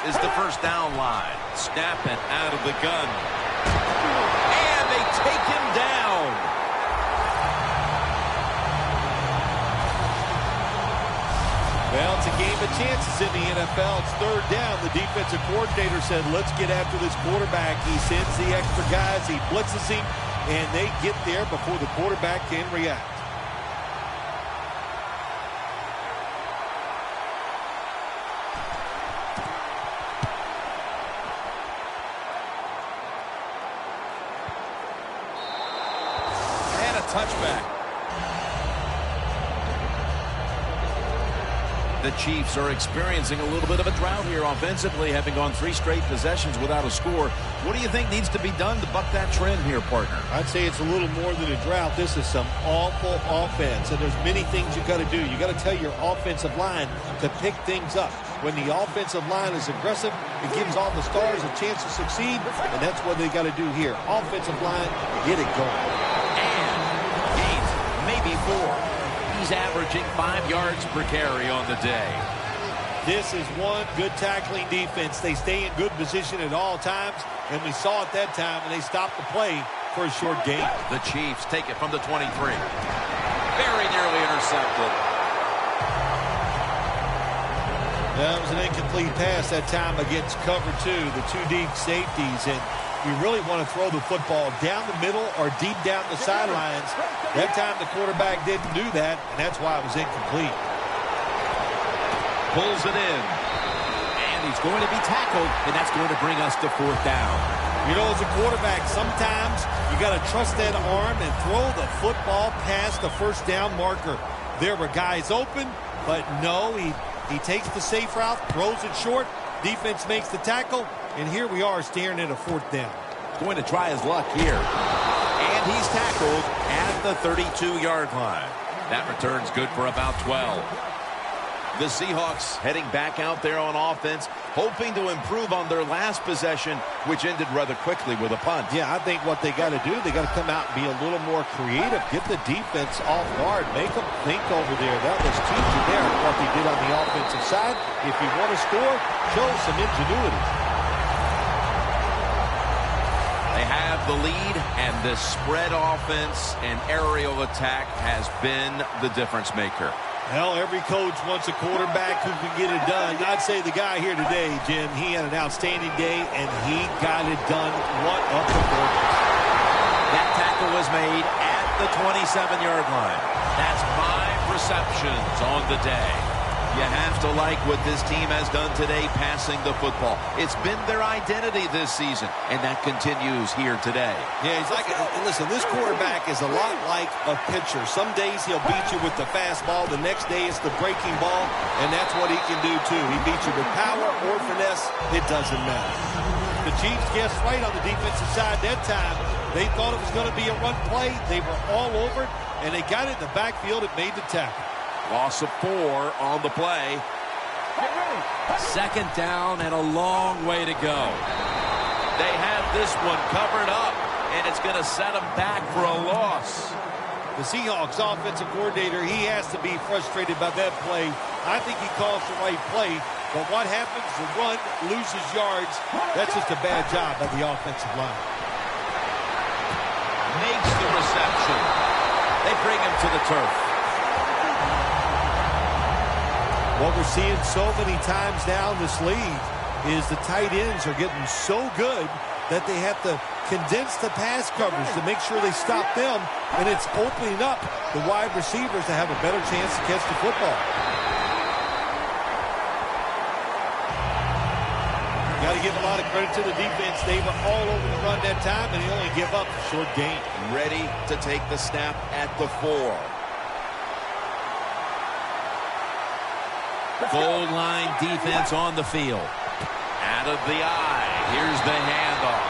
is the first down line. Snapping out of the gun. And they take him down. Well, it's a game of chances in the NFL. It's third down. The defensive coordinator said, let's get after this quarterback. He sends the extra guys. He blitzes him, and they get there before the quarterback can react. Touchback. The Chiefs are experiencing a little bit of a drought here offensively, having gone 3 straight possessions without a score. What do you think needs to be done to buck that trend here, partner? I'd say it's a little more than a drought. This is some awful offense, and there's many things you got to do. You got to tell your offensive line to pick things up. When the offensive line is aggressive, it gives all the stars a chance to succeed, and that's what they got to do here. Offensive line, get it going. Maybe 4. He's averaging 5 yards per carry on the day. This is one good tackling defense. They stay in good position at all times, and we saw it that time, and they stopped the play for a short gain. The Chiefs take it from the 23. Very nearly intercepted. That was an incomplete pass that time against cover 2, the 2 deep safeties, and you really want to throw the football down the middle or deep down the sidelines. That time the quarterback didn't do that, and that's why it was incomplete. Pulls it in. And he's going to be tackled, and that's going to bring us to 4th down. You know, as a quarterback, sometimes you got to trust that arm and throw the football past the first down marker. There were guys open, but no, he takes the safe route, throws it short, defense makes the tackle, and here we are staring at a 4th down. Going to try his luck here. And he's tackled at the 32-yard line. That return's good for about 12. The Seahawks heading back out there on offense, hoping to improve on their last possession, which ended rather quickly with a punt. Yeah, I think what they got to do, they got to come out and be a little more creative. Get the defense off guard. Make them think over there. That was teaching there what they did on the offensive side. If you want to score, show some ingenuity. They have the lead, and this spread offense and aerial attack has been the difference maker. Well, every coach wants a quarterback who can get it done. I'd say the guy here today, Jim, he had an outstanding day, and he got it done. What a performance. That tackle was made at the 27-yard line. That's 5 receptions on the day. You have to like what this team has done today passing the football. It's been their identity this season, and that continues here today. Yeah, he's like, listen, this quarterback is a lot like a pitcher. Some days he'll beat you with the fastball. The next day it's the breaking ball, and that's what he can do too. He beats you with power or finesse. It doesn't matter. The Chiefs guessed right on the defensive side that time. They thought it was going to be a run play. They were all over it, and they got it in the backfield and made the tackle. Loss of 4 on the play. 2nd down and a long way to go. They have this one covered up, and it's going to set them back for a loss. The Seahawks offensive coordinator, he has to be frustrated by that play. I think he calls the right play, but what happens? The run loses yards. That's just a bad job by the offensive line. Makes the reception. They bring him to the turf. What we're seeing so many times now in this league is the tight ends are getting so good that they have to condense the pass coverage to make sure they stop them, and it's opening up the wide receivers to have a better chance to catch the football. Got to give a lot of credit to the defense. They were all over the run that time, and they only give up a short gain. Ready to take the snap at the 4. Goal line defense on the field. Out of the eye. Here's the handoff.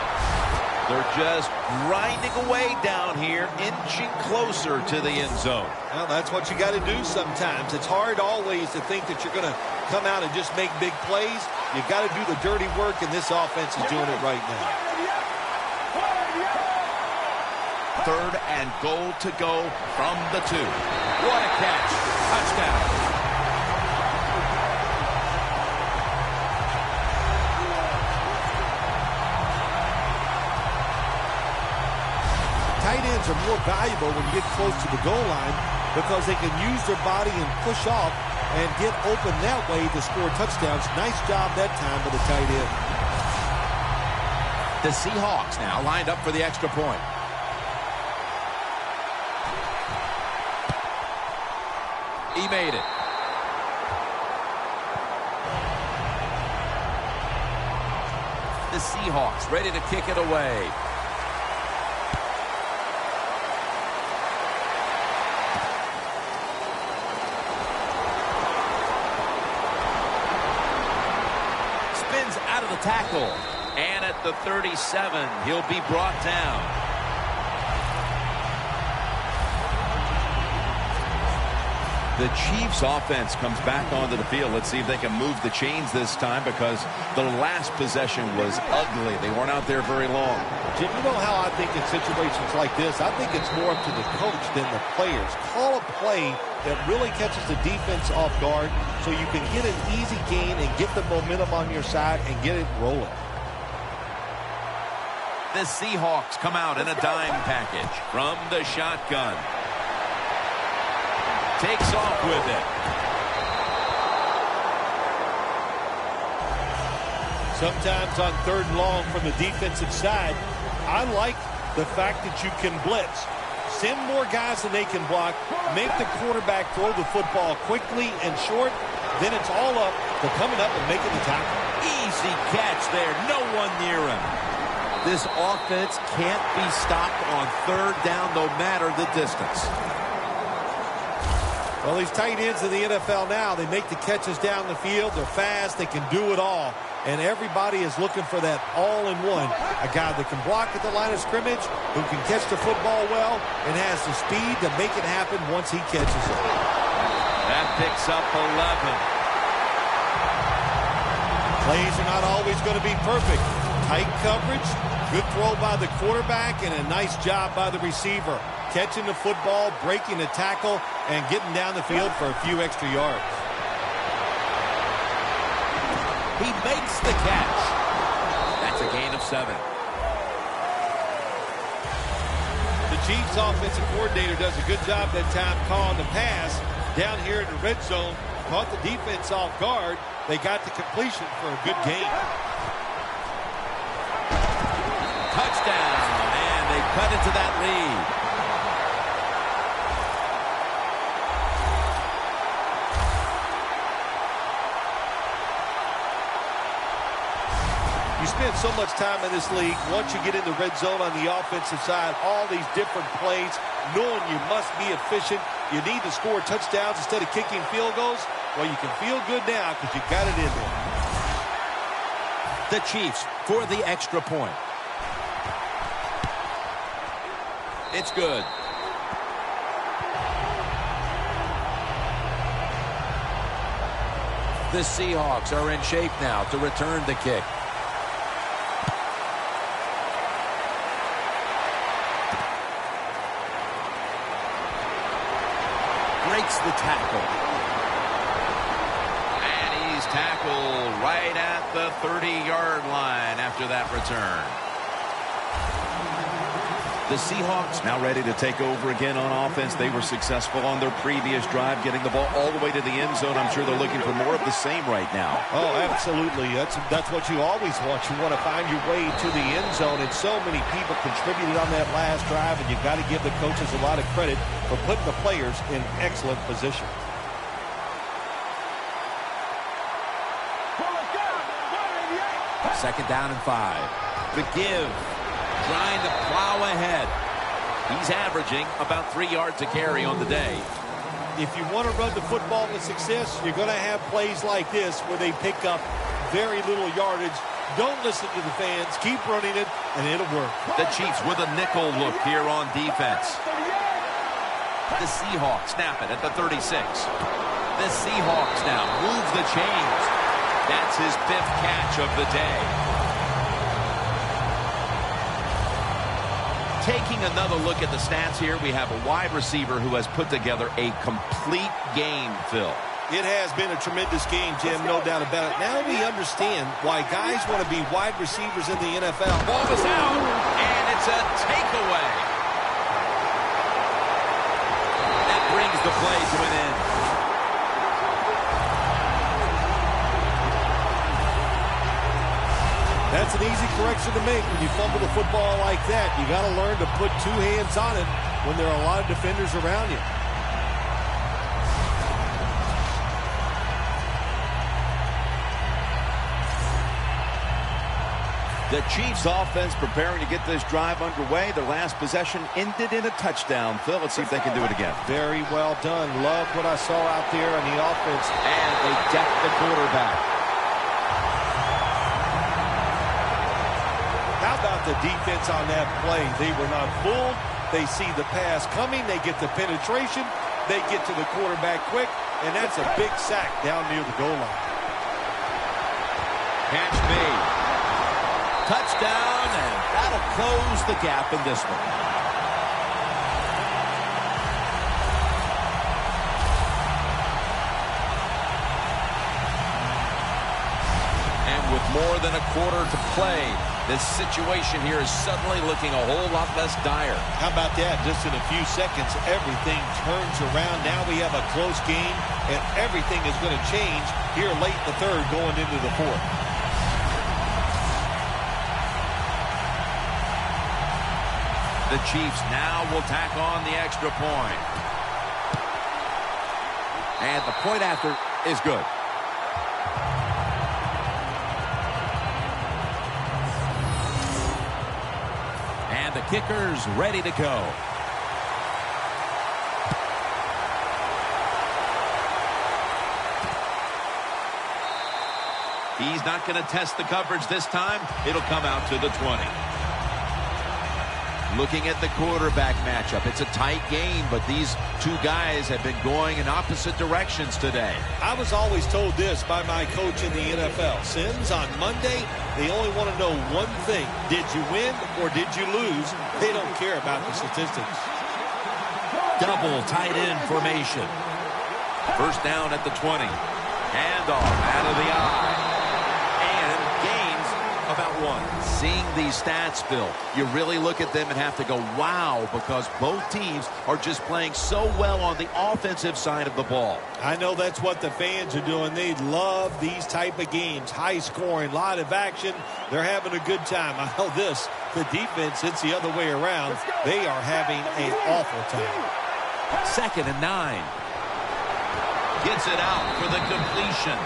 They're just grinding away down here, inching closer to the end zone. Well, that's what you got to do sometimes. It's hard always to think that you're going to come out and just make big plays. You got to do the dirty work, and this offense is doing it right now. 3rd and goal to go from the 2. What a catch. Touchdown. Tight ends are more valuable when you get close to the goal line because they can use their body and push off and get open that way to score touchdowns. Nice job that time by the tight end. The Seahawks now lined up for the extra point. He made it. The Seahawks ready to kick it away. Spins out of the tackle. And at the 37, he'll be brought down. The Chiefs offense comes back onto the field. Let's see if they can move the chains this time because the last possession was ugly. They weren't out there very long. Jim, you know how I think in situations like this, I think it's more up to the coach than the players. Call a play that really catches the defense off guard so you can get an easy gain and get the momentum on your side and get it rolling. The Seahawks come out in a dime package from the shotgun. Takes off with it. Sometimes on 3rd and long from the defensive side, I like the fact that you can blitz. Send more guys than they can block. Make the quarterback throw the football quickly and short. Then it's all up to coming up and making the tackle. Easy catch there. No one near him. This offense can't be stopped on 3rd down no matter the distance. Well, these tight ends in the NFL now, they make the catches down the field. They're fast. They can do it all. And everybody is looking for that all-in-one. A guy that can block at the line of scrimmage, who can catch the football well, and has the speed to make it happen once he catches it. That picks up 11. Plays are not always going to be perfect. Tight coverage, good throw by the quarterback, and a nice job by the receiver. Catching the football, breaking the tackle, and getting down the field for a few extra yards. He makes the catch. That's a gain of 7. The Chiefs offensive coordinator does a good job that time calling the pass down here in the red zone. Caught the defense off guard. They got the completion for a good gain. Touchdown, and they cut into that lead. You spend so much time in this league, once you get in the red zone on the offensive side, all these different plays, knowing you must be efficient, you need to score touchdowns instead of kicking field goals. Well, you can feel good now because you got it in there. The Chiefs for the extra point. It's good. The Seahawks are in shape now to return the kick. Breaks the tackle. And he's tackled right at the 30-yard line after that return. The Seahawks now ready to take over again on offense. They were successful on their previous drive, getting the ball all the way to the end zone. I'm sure they're looking for more of the same right now. Oh, absolutely. That's what you always want. You want to find your way to the end zone, and so many people contributed on that last drive, and you've got to give the coaches a lot of credit for putting the players in excellent position. Second down and 5. The give. Trying to plow ahead. He's averaging about 3 yards a carry on the day. If you want to run the football with success, you're going to have plays like this where they pick up very little yardage, Don't listen to the fans. Keep running it, and it'll work. The Chiefs with a nickel look here on defense. The Seahawks snap it at the 36. The Seahawks now move the chains. That's his 5th catch of the day. Taking another look at the stats here, we have a wide receiver who has put together a complete game, Phil. It has been a tremendous game, Jim, no doubt about it. Now we understand why guys want to be wide receivers in the NFL. Ball is out, and it's a takeaway. That brings the play to an end. That's an easy correction to make when you fumble the football like that. You got to learn to put 2 hands on it when there are a lot of defenders around you. The Chiefs offense preparing to get this drive underway. Their last possession ended in a touchdown. Phil, let's see if they can do it again. Very well done. Love what I saw out there on the offense. And they deck the quarterback. How about the defense on that play? They were not fooled. They see the pass coming. They get the penetration. They get to the quarterback quick. And that's a big sack down near the goal line. Catch made. Touchdown, and that'll close the gap in this one. And with more than a quarter to play, this situation here is suddenly looking a whole lot less dire. How about that? Just in a few seconds, everything turns around. Now we have a close game, and everything is going to change here late in the third going into the fourth. The Chiefs now will tack on the extra point. And the point after is good. And the kicker's ready to go. He's not going to test the coverage this time. It'll come out to the 20. Looking at the quarterback matchup, it's a tight game, but these 2 guys have been going in opposite directions today. I was always told this by my coach in the NFL. Sims, on Monday, they only want to know one thing. Did you win or did you lose? They don't care about the statistics. Double tight end formation. First down at the 20. Handoff out of the eye. And gains about 1. Seeing these stats, Bill, you really look at them and have to go, wow, because both teams are just playing so well on the offensive side of the ball. I know that's what the fans are doing. They love these type of games. High scoring, lot of action. They're having a good time. I know this. The defense, it's the other way around. They are having an awful time. 2nd and 9. Gets it out for the completion.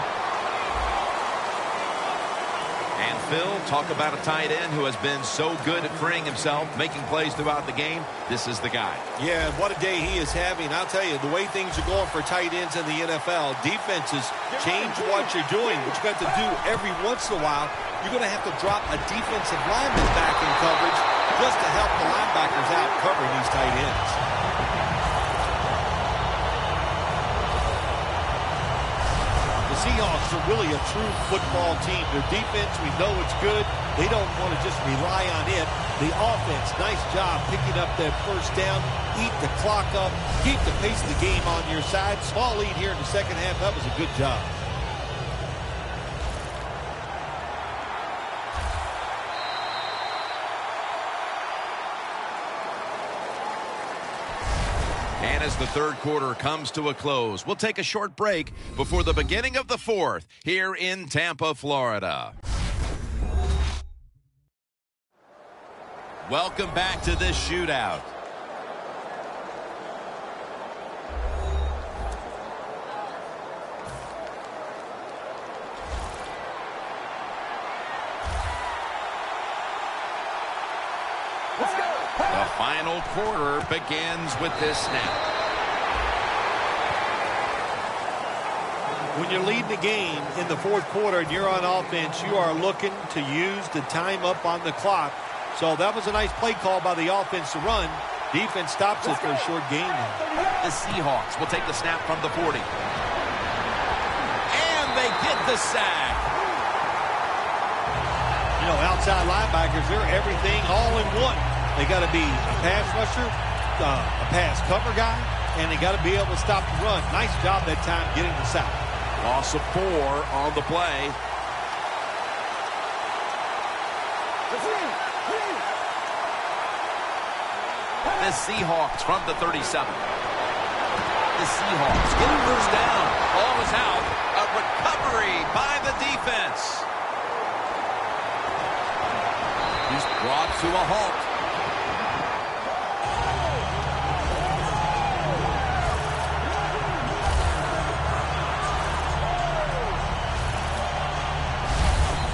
And Phil, talk about a tight end who has been so good at freeing himself, making plays throughout the game. This is the guy. Yeah, what a day he is having. I'll tell you, the way things are going for tight ends in the NFL, defenses change what you're doing. What you got to do every once in a while, you're going to have to drop a defensive lineman back in coverage just to help the linebackers out covering these tight ends. The Seahawks are really a true football team. Their defense, we know it's good. They don't want to just rely on it. The offense, nice job picking up that first down, eat the clock up, keep the pace of the game on your side. Small lead here in the second half. That was a good job. And as the third quarter comes to a close, we'll take a short break before the beginning of the fourth here in Tampa, Florida. Welcome back to this shootout. The final quarter begins with this snap. When you're leading the game in the fourth quarter and you're on offense, you are looking to use the time up on the clock. So that was a nice play call by the offense to run. Defense stops it for a short gain. The Seahawks will take the snap from the 40. And they get the sack. You know, outside linebackers, they're everything all in one. They got to be a pass rusher, a pass cover guy, and they got to be able to stop the run. Nice job that time getting the sack. Loss of 4 on the play. The Seahawks from the 37. The Seahawks get a first down. Ball is out. A recovery by the defense. He's brought to a halt.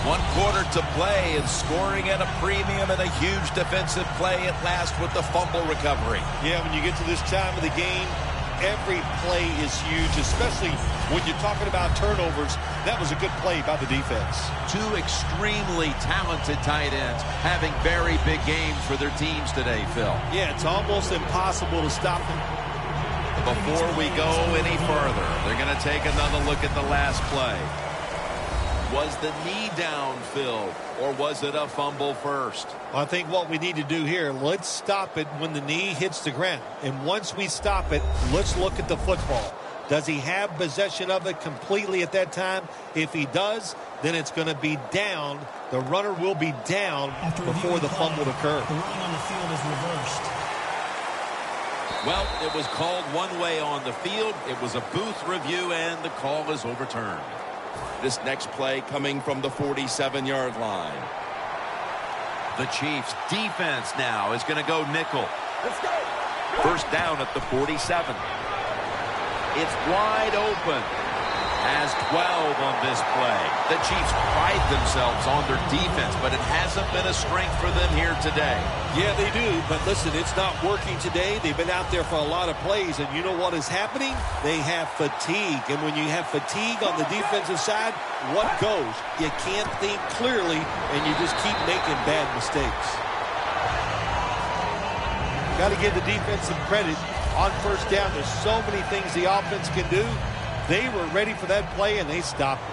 One quarter to play and scoring at a premium and a huge defensive play at last with the fumble recovery. Yeah, when you get to this time of the game, every play is huge, especially when you're talking about turnovers. That was a good play by the defense. 2 extremely talented tight ends having very big games for their teams today, Phil. Yeah, it's almost impossible to stop them. Before we go any further, they're going to take another look at the last play. Was the knee down, Phil, or was it a fumble first? I think what we need to do here, let's stop it when the knee hits the ground. And once we stop it, let's look at the football. Does he have possession of it completely at that time? If he does, then it's going to be down. The runner will be down before the fumble occurs. The ruling on the field is reversed. Well, it was called one way on the field. It was a booth review, and the call is overturned. This next play coming from the 47-yard line. The Chiefs' defense now is going to go nickel. Let's go. First down at the 47. It's wide open. Has 12 on this play. The Chiefs pride themselves on their defense, but it hasn't been a strength for them here today. Yeah, they do, but listen, it's not working today. They've been out there for a lot of plays, and you know what is happening? They have fatigue, and when you have fatigue on the defensive side, what goes? You can't think clearly, and you just keep making bad mistakes. Got to give the defense some credit. On first down, there's so many things the offense can do. They were ready for that play, and they stopped it.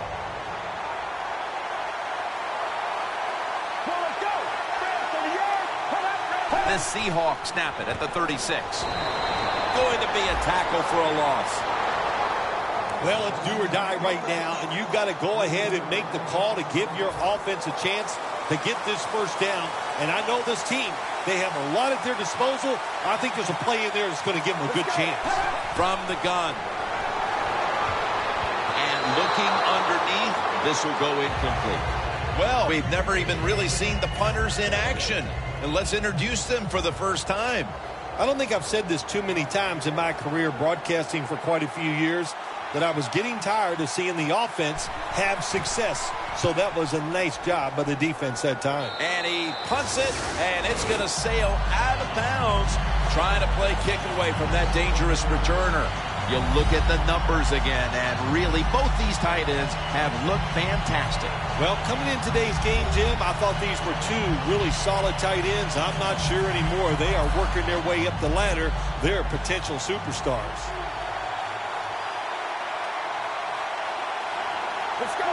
The Seahawks snap it at the 36. Going to be a tackle for a loss. Well, it's do or die right now, and you've got to go ahead and make the call to give your offense a chance to get this first down. And I know this team, they have a lot at their disposal. I think there's a play in there that's going to give them a good chance. From the gun. And looking underneath, this will go incomplete. Well, we've never even really seen the punters in action. And let's introduce them for the first time. I don't think I've said this too many times in my career broadcasting for quite a few years, that I was getting tired of seeing the offense have success. So that was a nice job by the defense that time. And he punts it, and it's going to sail out of bounds, trying to play kick away from that dangerous returner. You look at the numbers again, and really both these tight ends have looked fantastic. Well, coming in today's game, Jim, I thought these were 2 really solid tight ends. I'm not sure anymore. They are working their way up the ladder. They're potential superstars. Let's go.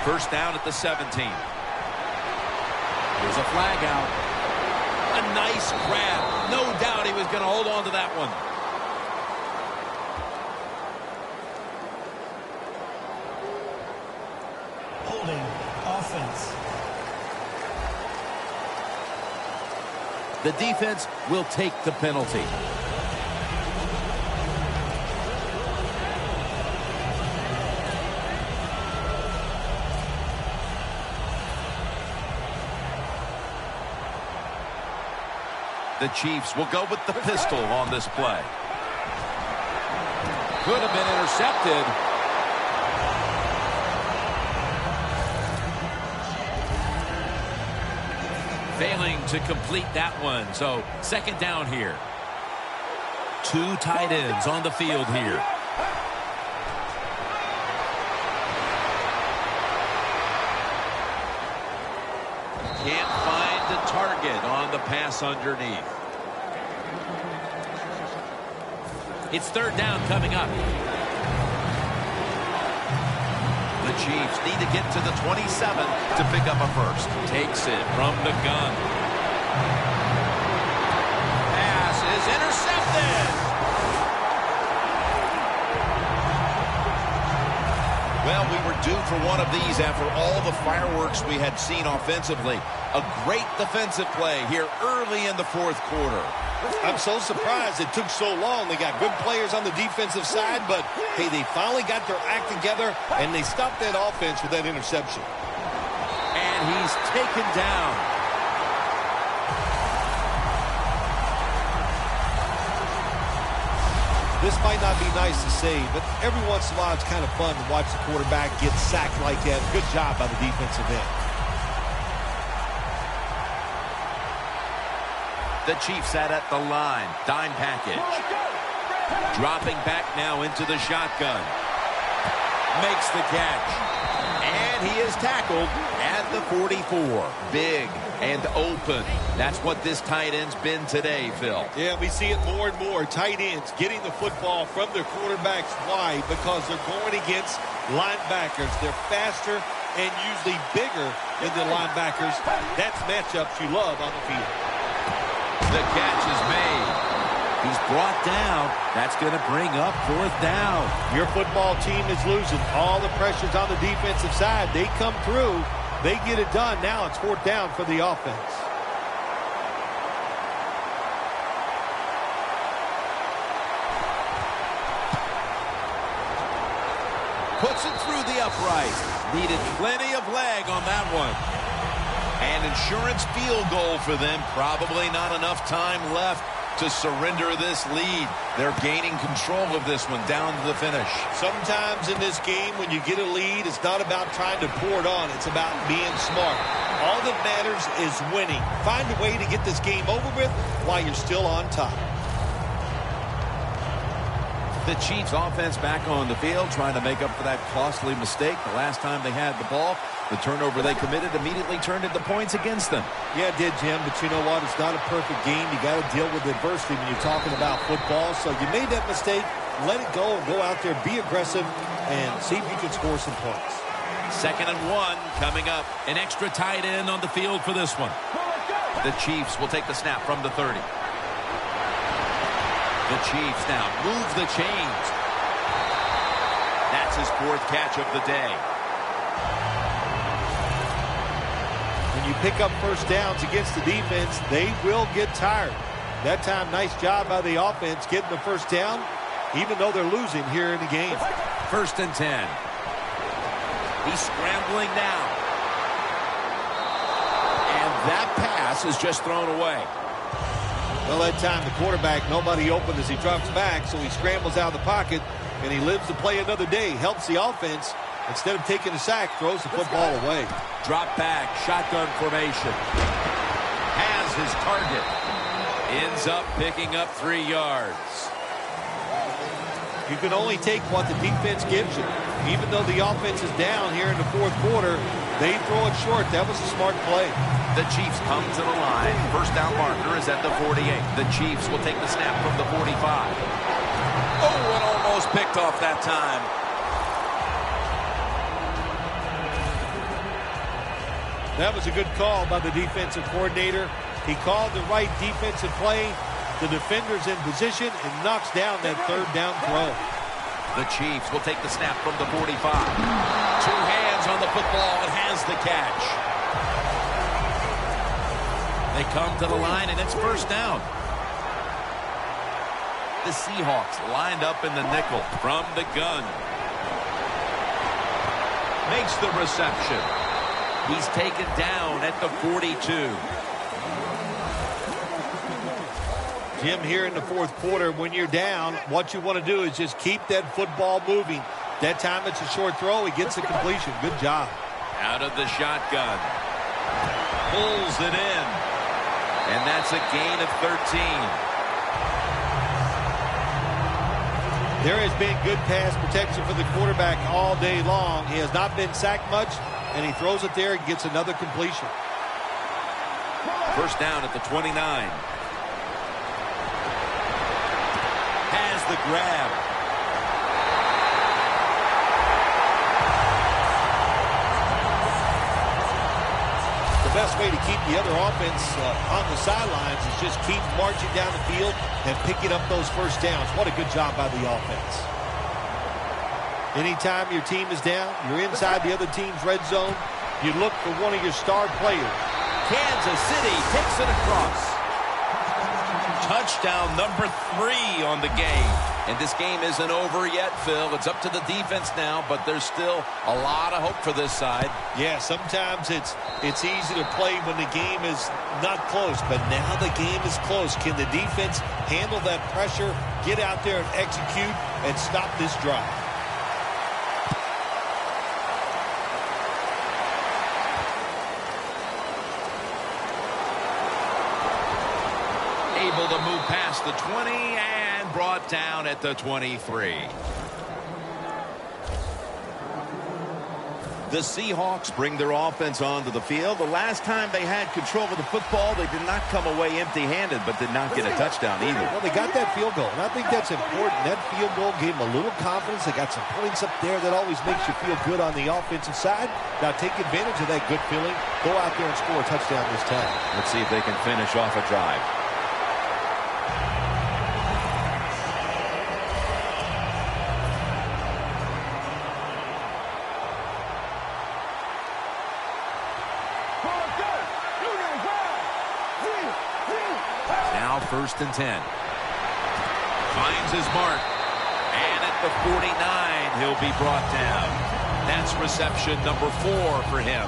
First down at the 17. There's a flag out. A nice grab. No doubt he was going to hold on to that one. Holding offense. The defense will take the penalty. The Chiefs will go with the pistol on this play. Could have been intercepted. Failing to complete that one. So second down here. 2 tight ends on the field here. on the pass underneath. It's third down coming up. The Chiefs need to get to the 27 to pick up a first. Takes it from the gun. Pass is intercepted. Well, we were due for one of these after all the fireworks we had seen offensively. A great defensive play here early in the fourth quarter. I'm so surprised it took so long. They got good players on the defensive side, but, hey, they finally got their act together, and they stopped that offense with that interception. And he's taken down. This might not be nice to say, but every once in a while it's kind of fun to watch the quarterback get sacked like that. Good job by the defensive end. The Chiefs sat at the line. Dime package. Dropping back now into the shotgun. Makes the catch. And he is tackled at the 44. Big and open. That's what this tight end's been today, Phil. Yeah, we see it more and more. Tight ends getting the football from their quarterbacks. Why? Because they're going against linebackers. They're faster and usually bigger than the linebackers. That's matchups you love on the field. The catch is made. He's brought down. That's going to bring up fourth down. Your football team is losing. All the pressure's on the defensive side. They come through. They get it done. Now it's fourth down for the offense. Puts it through the upright. Needed plenty of leg on that one. An insurance field goal for them. Probably not enough time left to surrender this lead. They're gaining control of this one down to the finish. Sometimes in this game, when you get a lead, it's not about trying to pour it on. It's about being smart. All that matters is winning. Find a way to get this game over with while you're still on top. The Chiefs offense back on the field, trying to make up for that costly mistake the last time they had the ball. The turnover they committed immediately turned into points against them. Yeah, it did, Jim, but you know what? It's not a perfect game. You got to deal with adversity when you're talking about football. So you made that mistake. Let it go and go out there, be aggressive, and see if you can score some points. 2nd and 1 coming up. An extra tight end on the field for this one. The Chiefs will take the snap from the 30. The Chiefs now move the chains. That's his 4th catch of the day. When you pick up first downs against the defense, they will get tired. That time, nice job by the offense getting the first down, even though they're losing here in the game. 1st and 10. He's scrambling now. And that pass is just thrown away. Well, that time the quarterback, nobody open as he drops back, so he scrambles out of the pocket, and he lives to play another day. Helps the offense. Instead of taking a sack, throws the football away. Drop back, shotgun formation. Has his target. Ends up picking up 3 yards. You can only take what the defense gives you. Even though the offense is down here in the fourth quarter, they throw it short. That was a smart play. The Chiefs come to the line. First down marker is at the 48. The Chiefs will take the snap from the 45. Oh, and almost picked off that time. That was a good call by the defensive coordinator. He called the right defensive play. The defender's in position and knocks down that third down throw. The Chiefs will take the snap from the 45. 2 hands on the football and has the catch. They come to the line and it's first down. The Seahawks lined up in the nickel from the gun. Makes the reception. He's taken down at the 42. Jim, here in the fourth quarter, when you're down, what you want to do is just keep that football moving. That time it's a short throw. He gets the completion. Good job. Out of the shotgun. Pulls it in. And that's a gain of 13. There has been good pass protection for the quarterback all day long. He has not been sacked much, and he throws it there and gets another completion. First down at the 29. Has the grab. The best way to keep the other offense on the sidelines is just keep marching down the field and picking up those first downs. What a good job by the offense. Anytime your team is down, you're inside the other team's red zone, you look for one of your star players. Kansas City takes it across. Touchdown number 3 on the game. And this game isn't over yet, Phil. It's up to the defense now, but there's still a lot of hope for this side. Yeah, sometimes it's easy to play when the game is not close, but now the game is close. Can the defense handle that pressure, get out there and execute, and stop this drive? Able to move past the 20 and brought down at the 23. The Seahawks bring their offense onto the field. The last time they had control of the football, they did not come away empty-handed, but did not get a touchdown either. Well, they got that field goal, and I think that's important. That field goal gave them a little confidence. They got some points up there that always makes you feel good on the offensive side. Now take advantage of that good feeling. Go out there and score a touchdown this time. Let's see if they can finish off a drive. First and 10. Finds his mark. And at the 49, he'll be brought down. That's reception number 4 for him.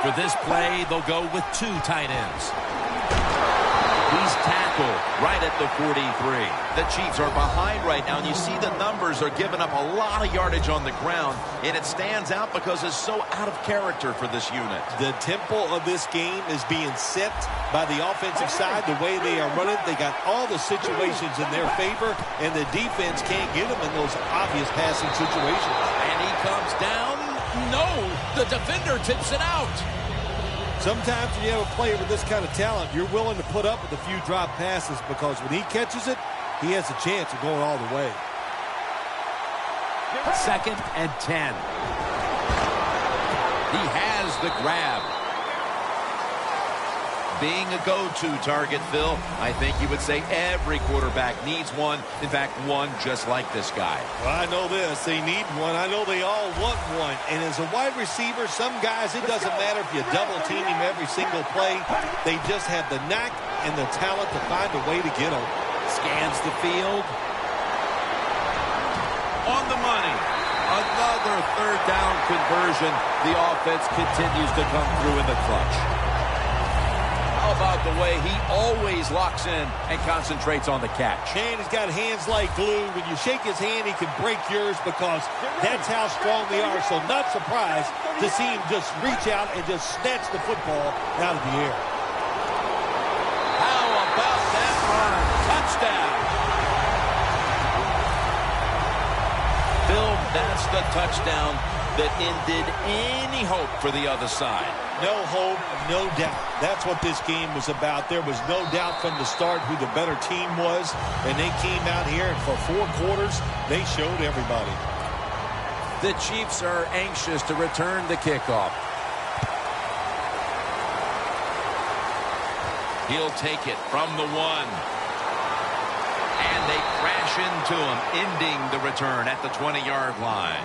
For this play, they'll go with 2 tight ends. He's tackled right at the 43. The Chiefs are behind right now, and you see the numbers are giving up a lot of yardage on the ground, and it stands out because it's so out of character for this unit. The tempo of this game is being set by the offensive side, the way they are running. They got all the situations in their favor, and the defense can't get them in those obvious passing situations. And he comes down. No, the defender tips it out. Sometimes when you have a player with this kind of talent, you're willing to put up with a few drop passes because when he catches it, he has a chance of going all the way. Second and 10. He has the grab. Being a go-to target, Phil, I think you would say every quarterback needs one. In fact, one just like this guy. Well, I know this. They need one. I know they all want one. And as a wide receiver, some guys, it doesn't matter if you double team him every single play. They just have the knack and the talent to find a way to get him. Scans the field. On the money. Another third down conversion. The offense continues to come through in the clutch. How about the way he always locks in and concentrates on the catch? And he's got hands like glue. When you shake his hand, he can break yours because that's how strong they are. So not surprised to see him just reach out and just snatch the football out of the air. How about that run? Touchdown. Phil, that's the touchdown that ended any hope for the other side. No hope, no doubt. That's what this game was about. There was no doubt from the start who the better team was, and they came out here, and for 4 quarters, they showed everybody. The Chiefs are anxious to return the kickoff. He'll take it from the 1. And they crash into him, ending the return at the 20-yard line.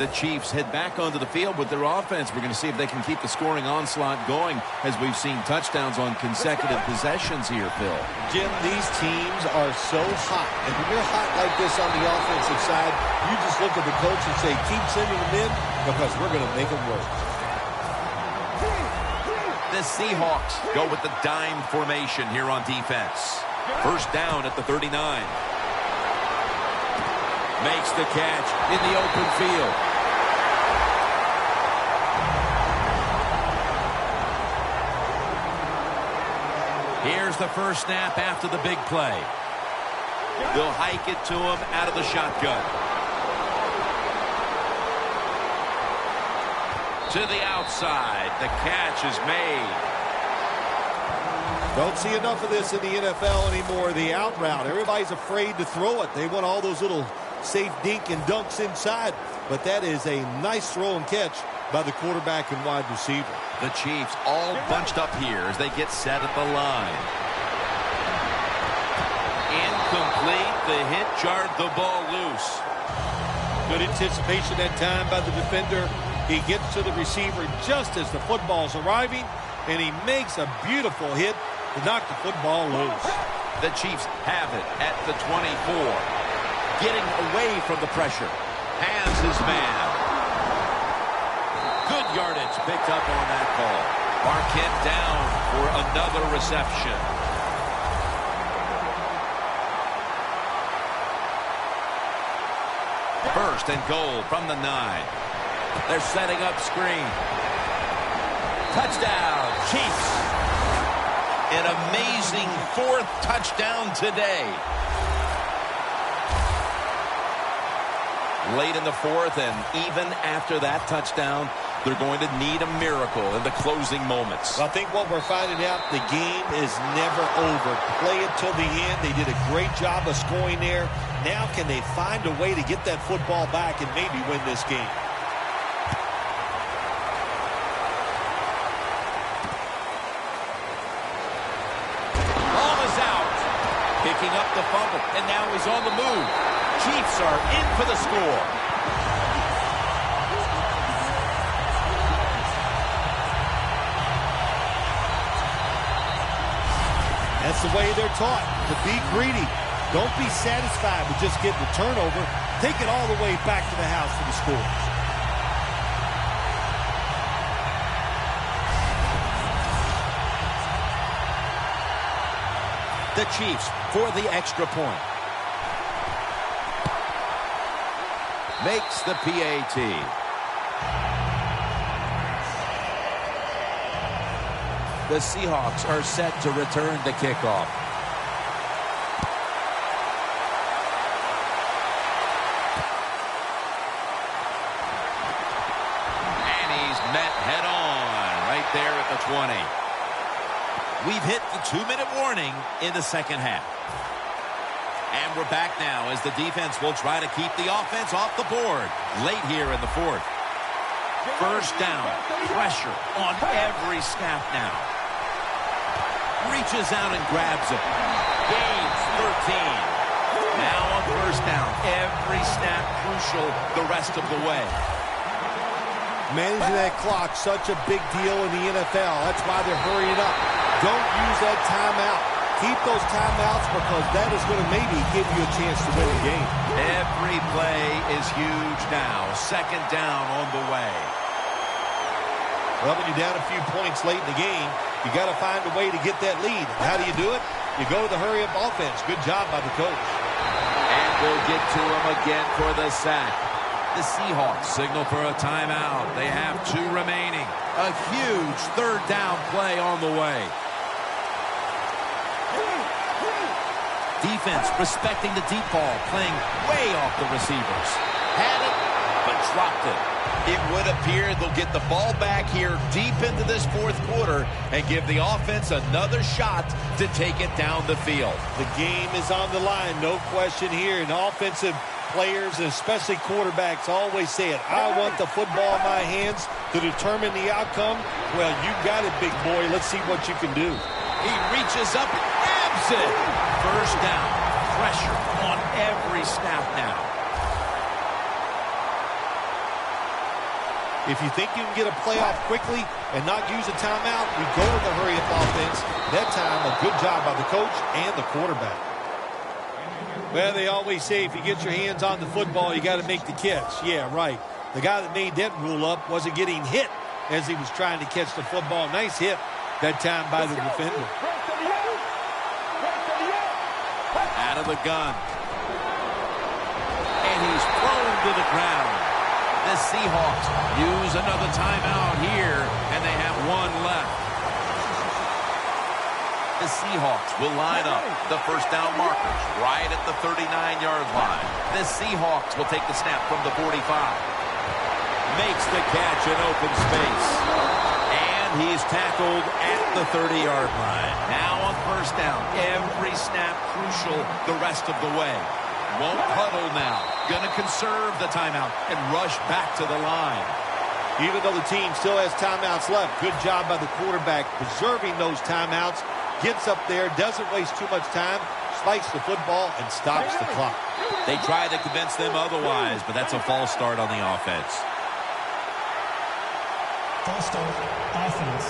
The Chiefs head back onto the field with their offense. We're going to see if they can keep the scoring onslaught going as we've seen touchdowns on consecutive possessions here, Phil. Jim, these teams are so hot. And when you're hot like this on the offensive side, you just look at the coach and say, keep sending them in because we're going to make them work. The Seahawks go with the dime formation here on defense. First down at the 39. Makes the catch in the open field. Here's the first snap after the big play. They'll hike it to him out of the shotgun. To the outside. The catch is made. Don't see enough of this in the NFL anymore. The out route. Everybody's afraid to throw it. They want all those little safe dink and dunks inside. But that is a nice throw and catch by the quarterback and wide receiver. The Chiefs all bunched up here as they get set at the line. Incomplete. The hit jarred the ball loose. Good anticipation that time by the defender. He gets to the receiver just as the football's arriving, and he makes a beautiful hit to knock the football loose. The Chiefs have it at the 24. Getting away from the pressure. Has his man. Good yardage picked up on that call. Marquette down for another reception. First and goal from the 9. They're setting up screen. Touchdown, Chiefs. An amazing 4th touchdown today. Late in the 4th, and even after that touchdown, they're going to need a miracle in the closing moments. I think what we're finding out, the game is never over. Play it till the end. They did a great job of scoring there. Now can they find a way to get that football back and maybe win this game? Ball is out. Picking up the fumble, and now he's on the move. Chiefs are in for the score. That's the way they're taught, to be greedy. Don't be satisfied with just getting the turnover. Take it all the way back to the house for the score. The Chiefs for the extra point. Makes the PAT. The Seahawks are set to return the kickoff. And he's met head on right there at the 20. We've hit the 2-minute warning in the second half. And we're back now as the defense will try to keep the offense off the board late here in the 4th. First down, pressure on every snap now. Reaches out and grabs it. Gains 13. Now on first down, every snap crucial the rest of the way. Managing that clock, such a big deal in the NFL. That's why they're hurrying up. Don't use that timeout. Keep those timeouts because that is going to maybe give you a chance to win the game. Every play is huge now. Second down on the way. Well, when you're down a few points late in the game, you got to find a way to get that lead. How do you do it? You go to the hurry-up offense. Good job by the coach. And we'll get to him again for the sack. The Seahawks signal for a timeout. They have 2 remaining. A huge third down play on the way. Defense respecting the deep ball, playing way off the receivers. Had it, but dropped it. It would appear they'll get the ball back here deep into this 4th quarter and give the offense another shot to take it down the field. The game is on the line, no question here. And offensive players, especially quarterbacks, always say it. I want the football in my hands to determine the outcome. Well, you got it, big boy. Let's see what you can do. He reaches up and grabs it. First down. Pressure on every snap now. If you think you can get a playoff quickly and not use a timeout, you go to the hurry-up offense. That time, a good job by the coach and the quarterback. Well, they always say if you get your hands on the football, you got to make the catch. Yeah, right. The guy that made that rule up wasn't getting hit as he was trying to catch the football. Nice hit that time by the defender. Out of the gun. And he's thrown to the ground. The Seahawks use another timeout here, and they have 1 left. The Seahawks will line up the first down markers right at the 39-yard line. The Seahawks will take the snap from the 45. Makes the catch in open space. And he's tackled at the 30-yard line. Now on first down, every snap crucial the rest of the way. Won't huddle now. Going to conserve the timeout and rush back to the line. Even though the team still has timeouts left, good job by the quarterback preserving those timeouts. Gets up there, doesn't waste too much time, spikes the football, and stops the clock. They tried to convince them otherwise, but that's a false start on the offense. False start, offense.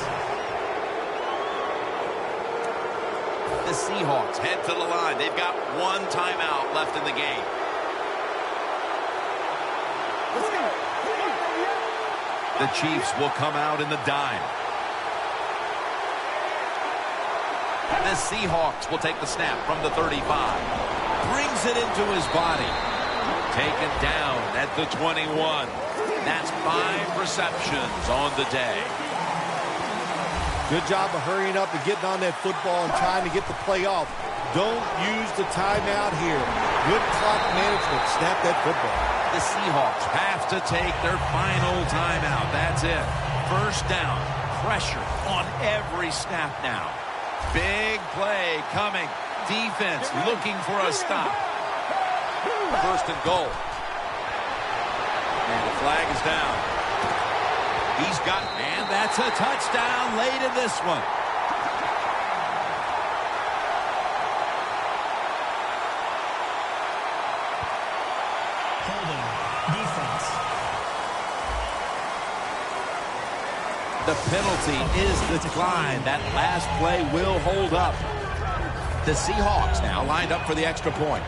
The Seahawks head to the line. They've got one timeout left in the game. The Chiefs will come out in the dime. The Seahawks will take the snap from the 35. Brings it into his body. Taken down at the 21. That's 5 receptions on the day. Good job of hurrying up and getting on that football and trying to get the play off. Don't use the timeout here. Good clock management. Snap that football. The Seahawks have to take their final timeout. That's it. First down. Pressure on every snap now. Big play coming. Defense looking for a stop. First and goal. And the flag is down. He's got, and that's a touchdown late in this one. Holding. Defense. The penalty is declined. That last play will hold up. The Seahawks now lined up for the extra point.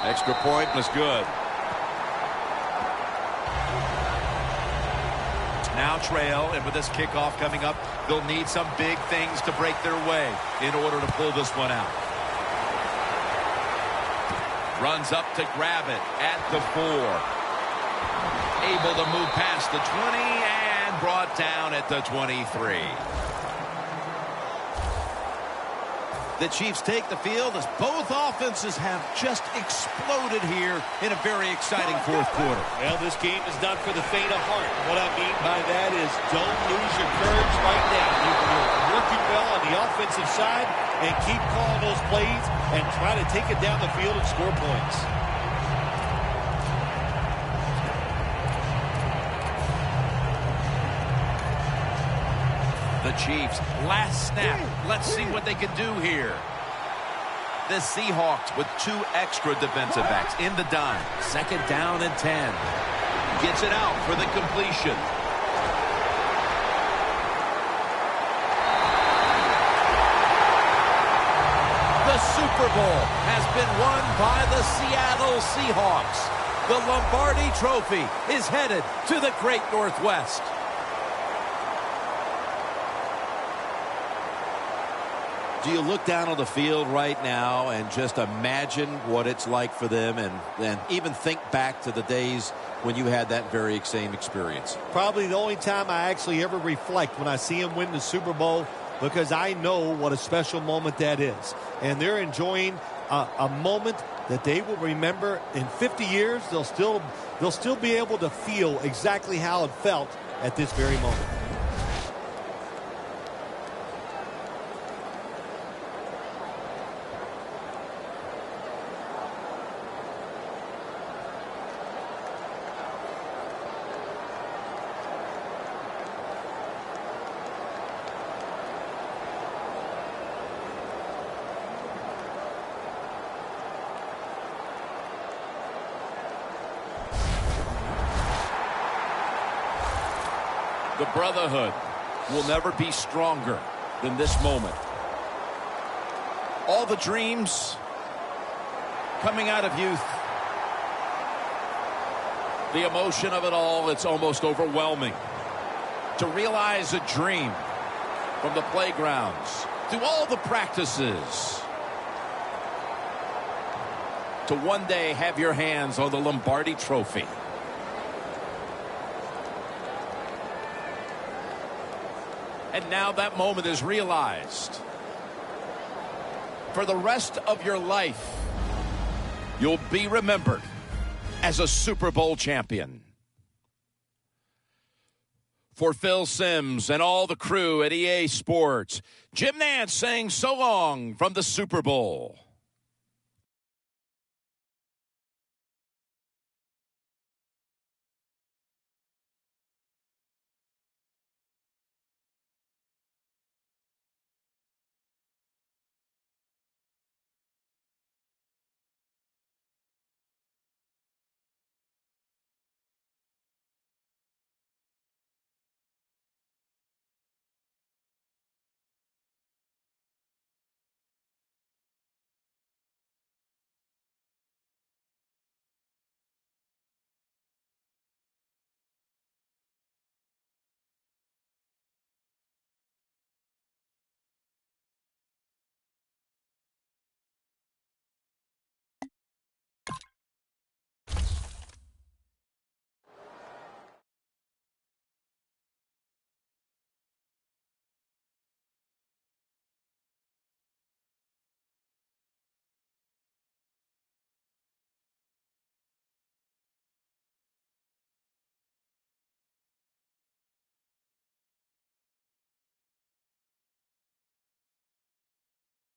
Extra point was good. Now trail, and with this kickoff coming up, they'll need some big things to break their way in order to pull this one out. Runs up to grab it at the 4. Able to move past the 20 and brought down at the 23. The Chiefs take the field as both offenses have just exploded here in a very exciting fourth quarter. Well, this game is not for the faint of heart. What I mean by that is don't lose your courage right now. You're working well on the offensive side and keep calling those plays and try to take it down the field and score points. The Chiefs, last snap. Let's see what they can do here. The Seahawks with 2 extra defensive backs in the dime. Second down and 10. Gets it out for the completion. The Super Bowl has been won by the Seattle Seahawks. The Lombardi Trophy is headed to the Great Northwest. Do you look down on the field right now and just imagine what it's like for them and even think back to the days when you had that very same experience? Probably the only time I actually ever reflect when I see them win the Super Bowl, because I know what a special moment that is. And they're enjoying a moment that they will remember in 50 years. They'll still be able to feel exactly how it felt at this very moment. The brotherhood will never be stronger than this moment. All the dreams coming out of youth. The emotion of it all, it's almost overwhelming. To realize a dream from the playgrounds, through all the practices, to one day have your hands on the Lombardi Trophy. And now that moment is realized. For the rest of your life, you'll be remembered as a Super Bowl champion. For Phil Simms and all the crew at EA Sports, Jim Nantz saying so long from the Super Bowl.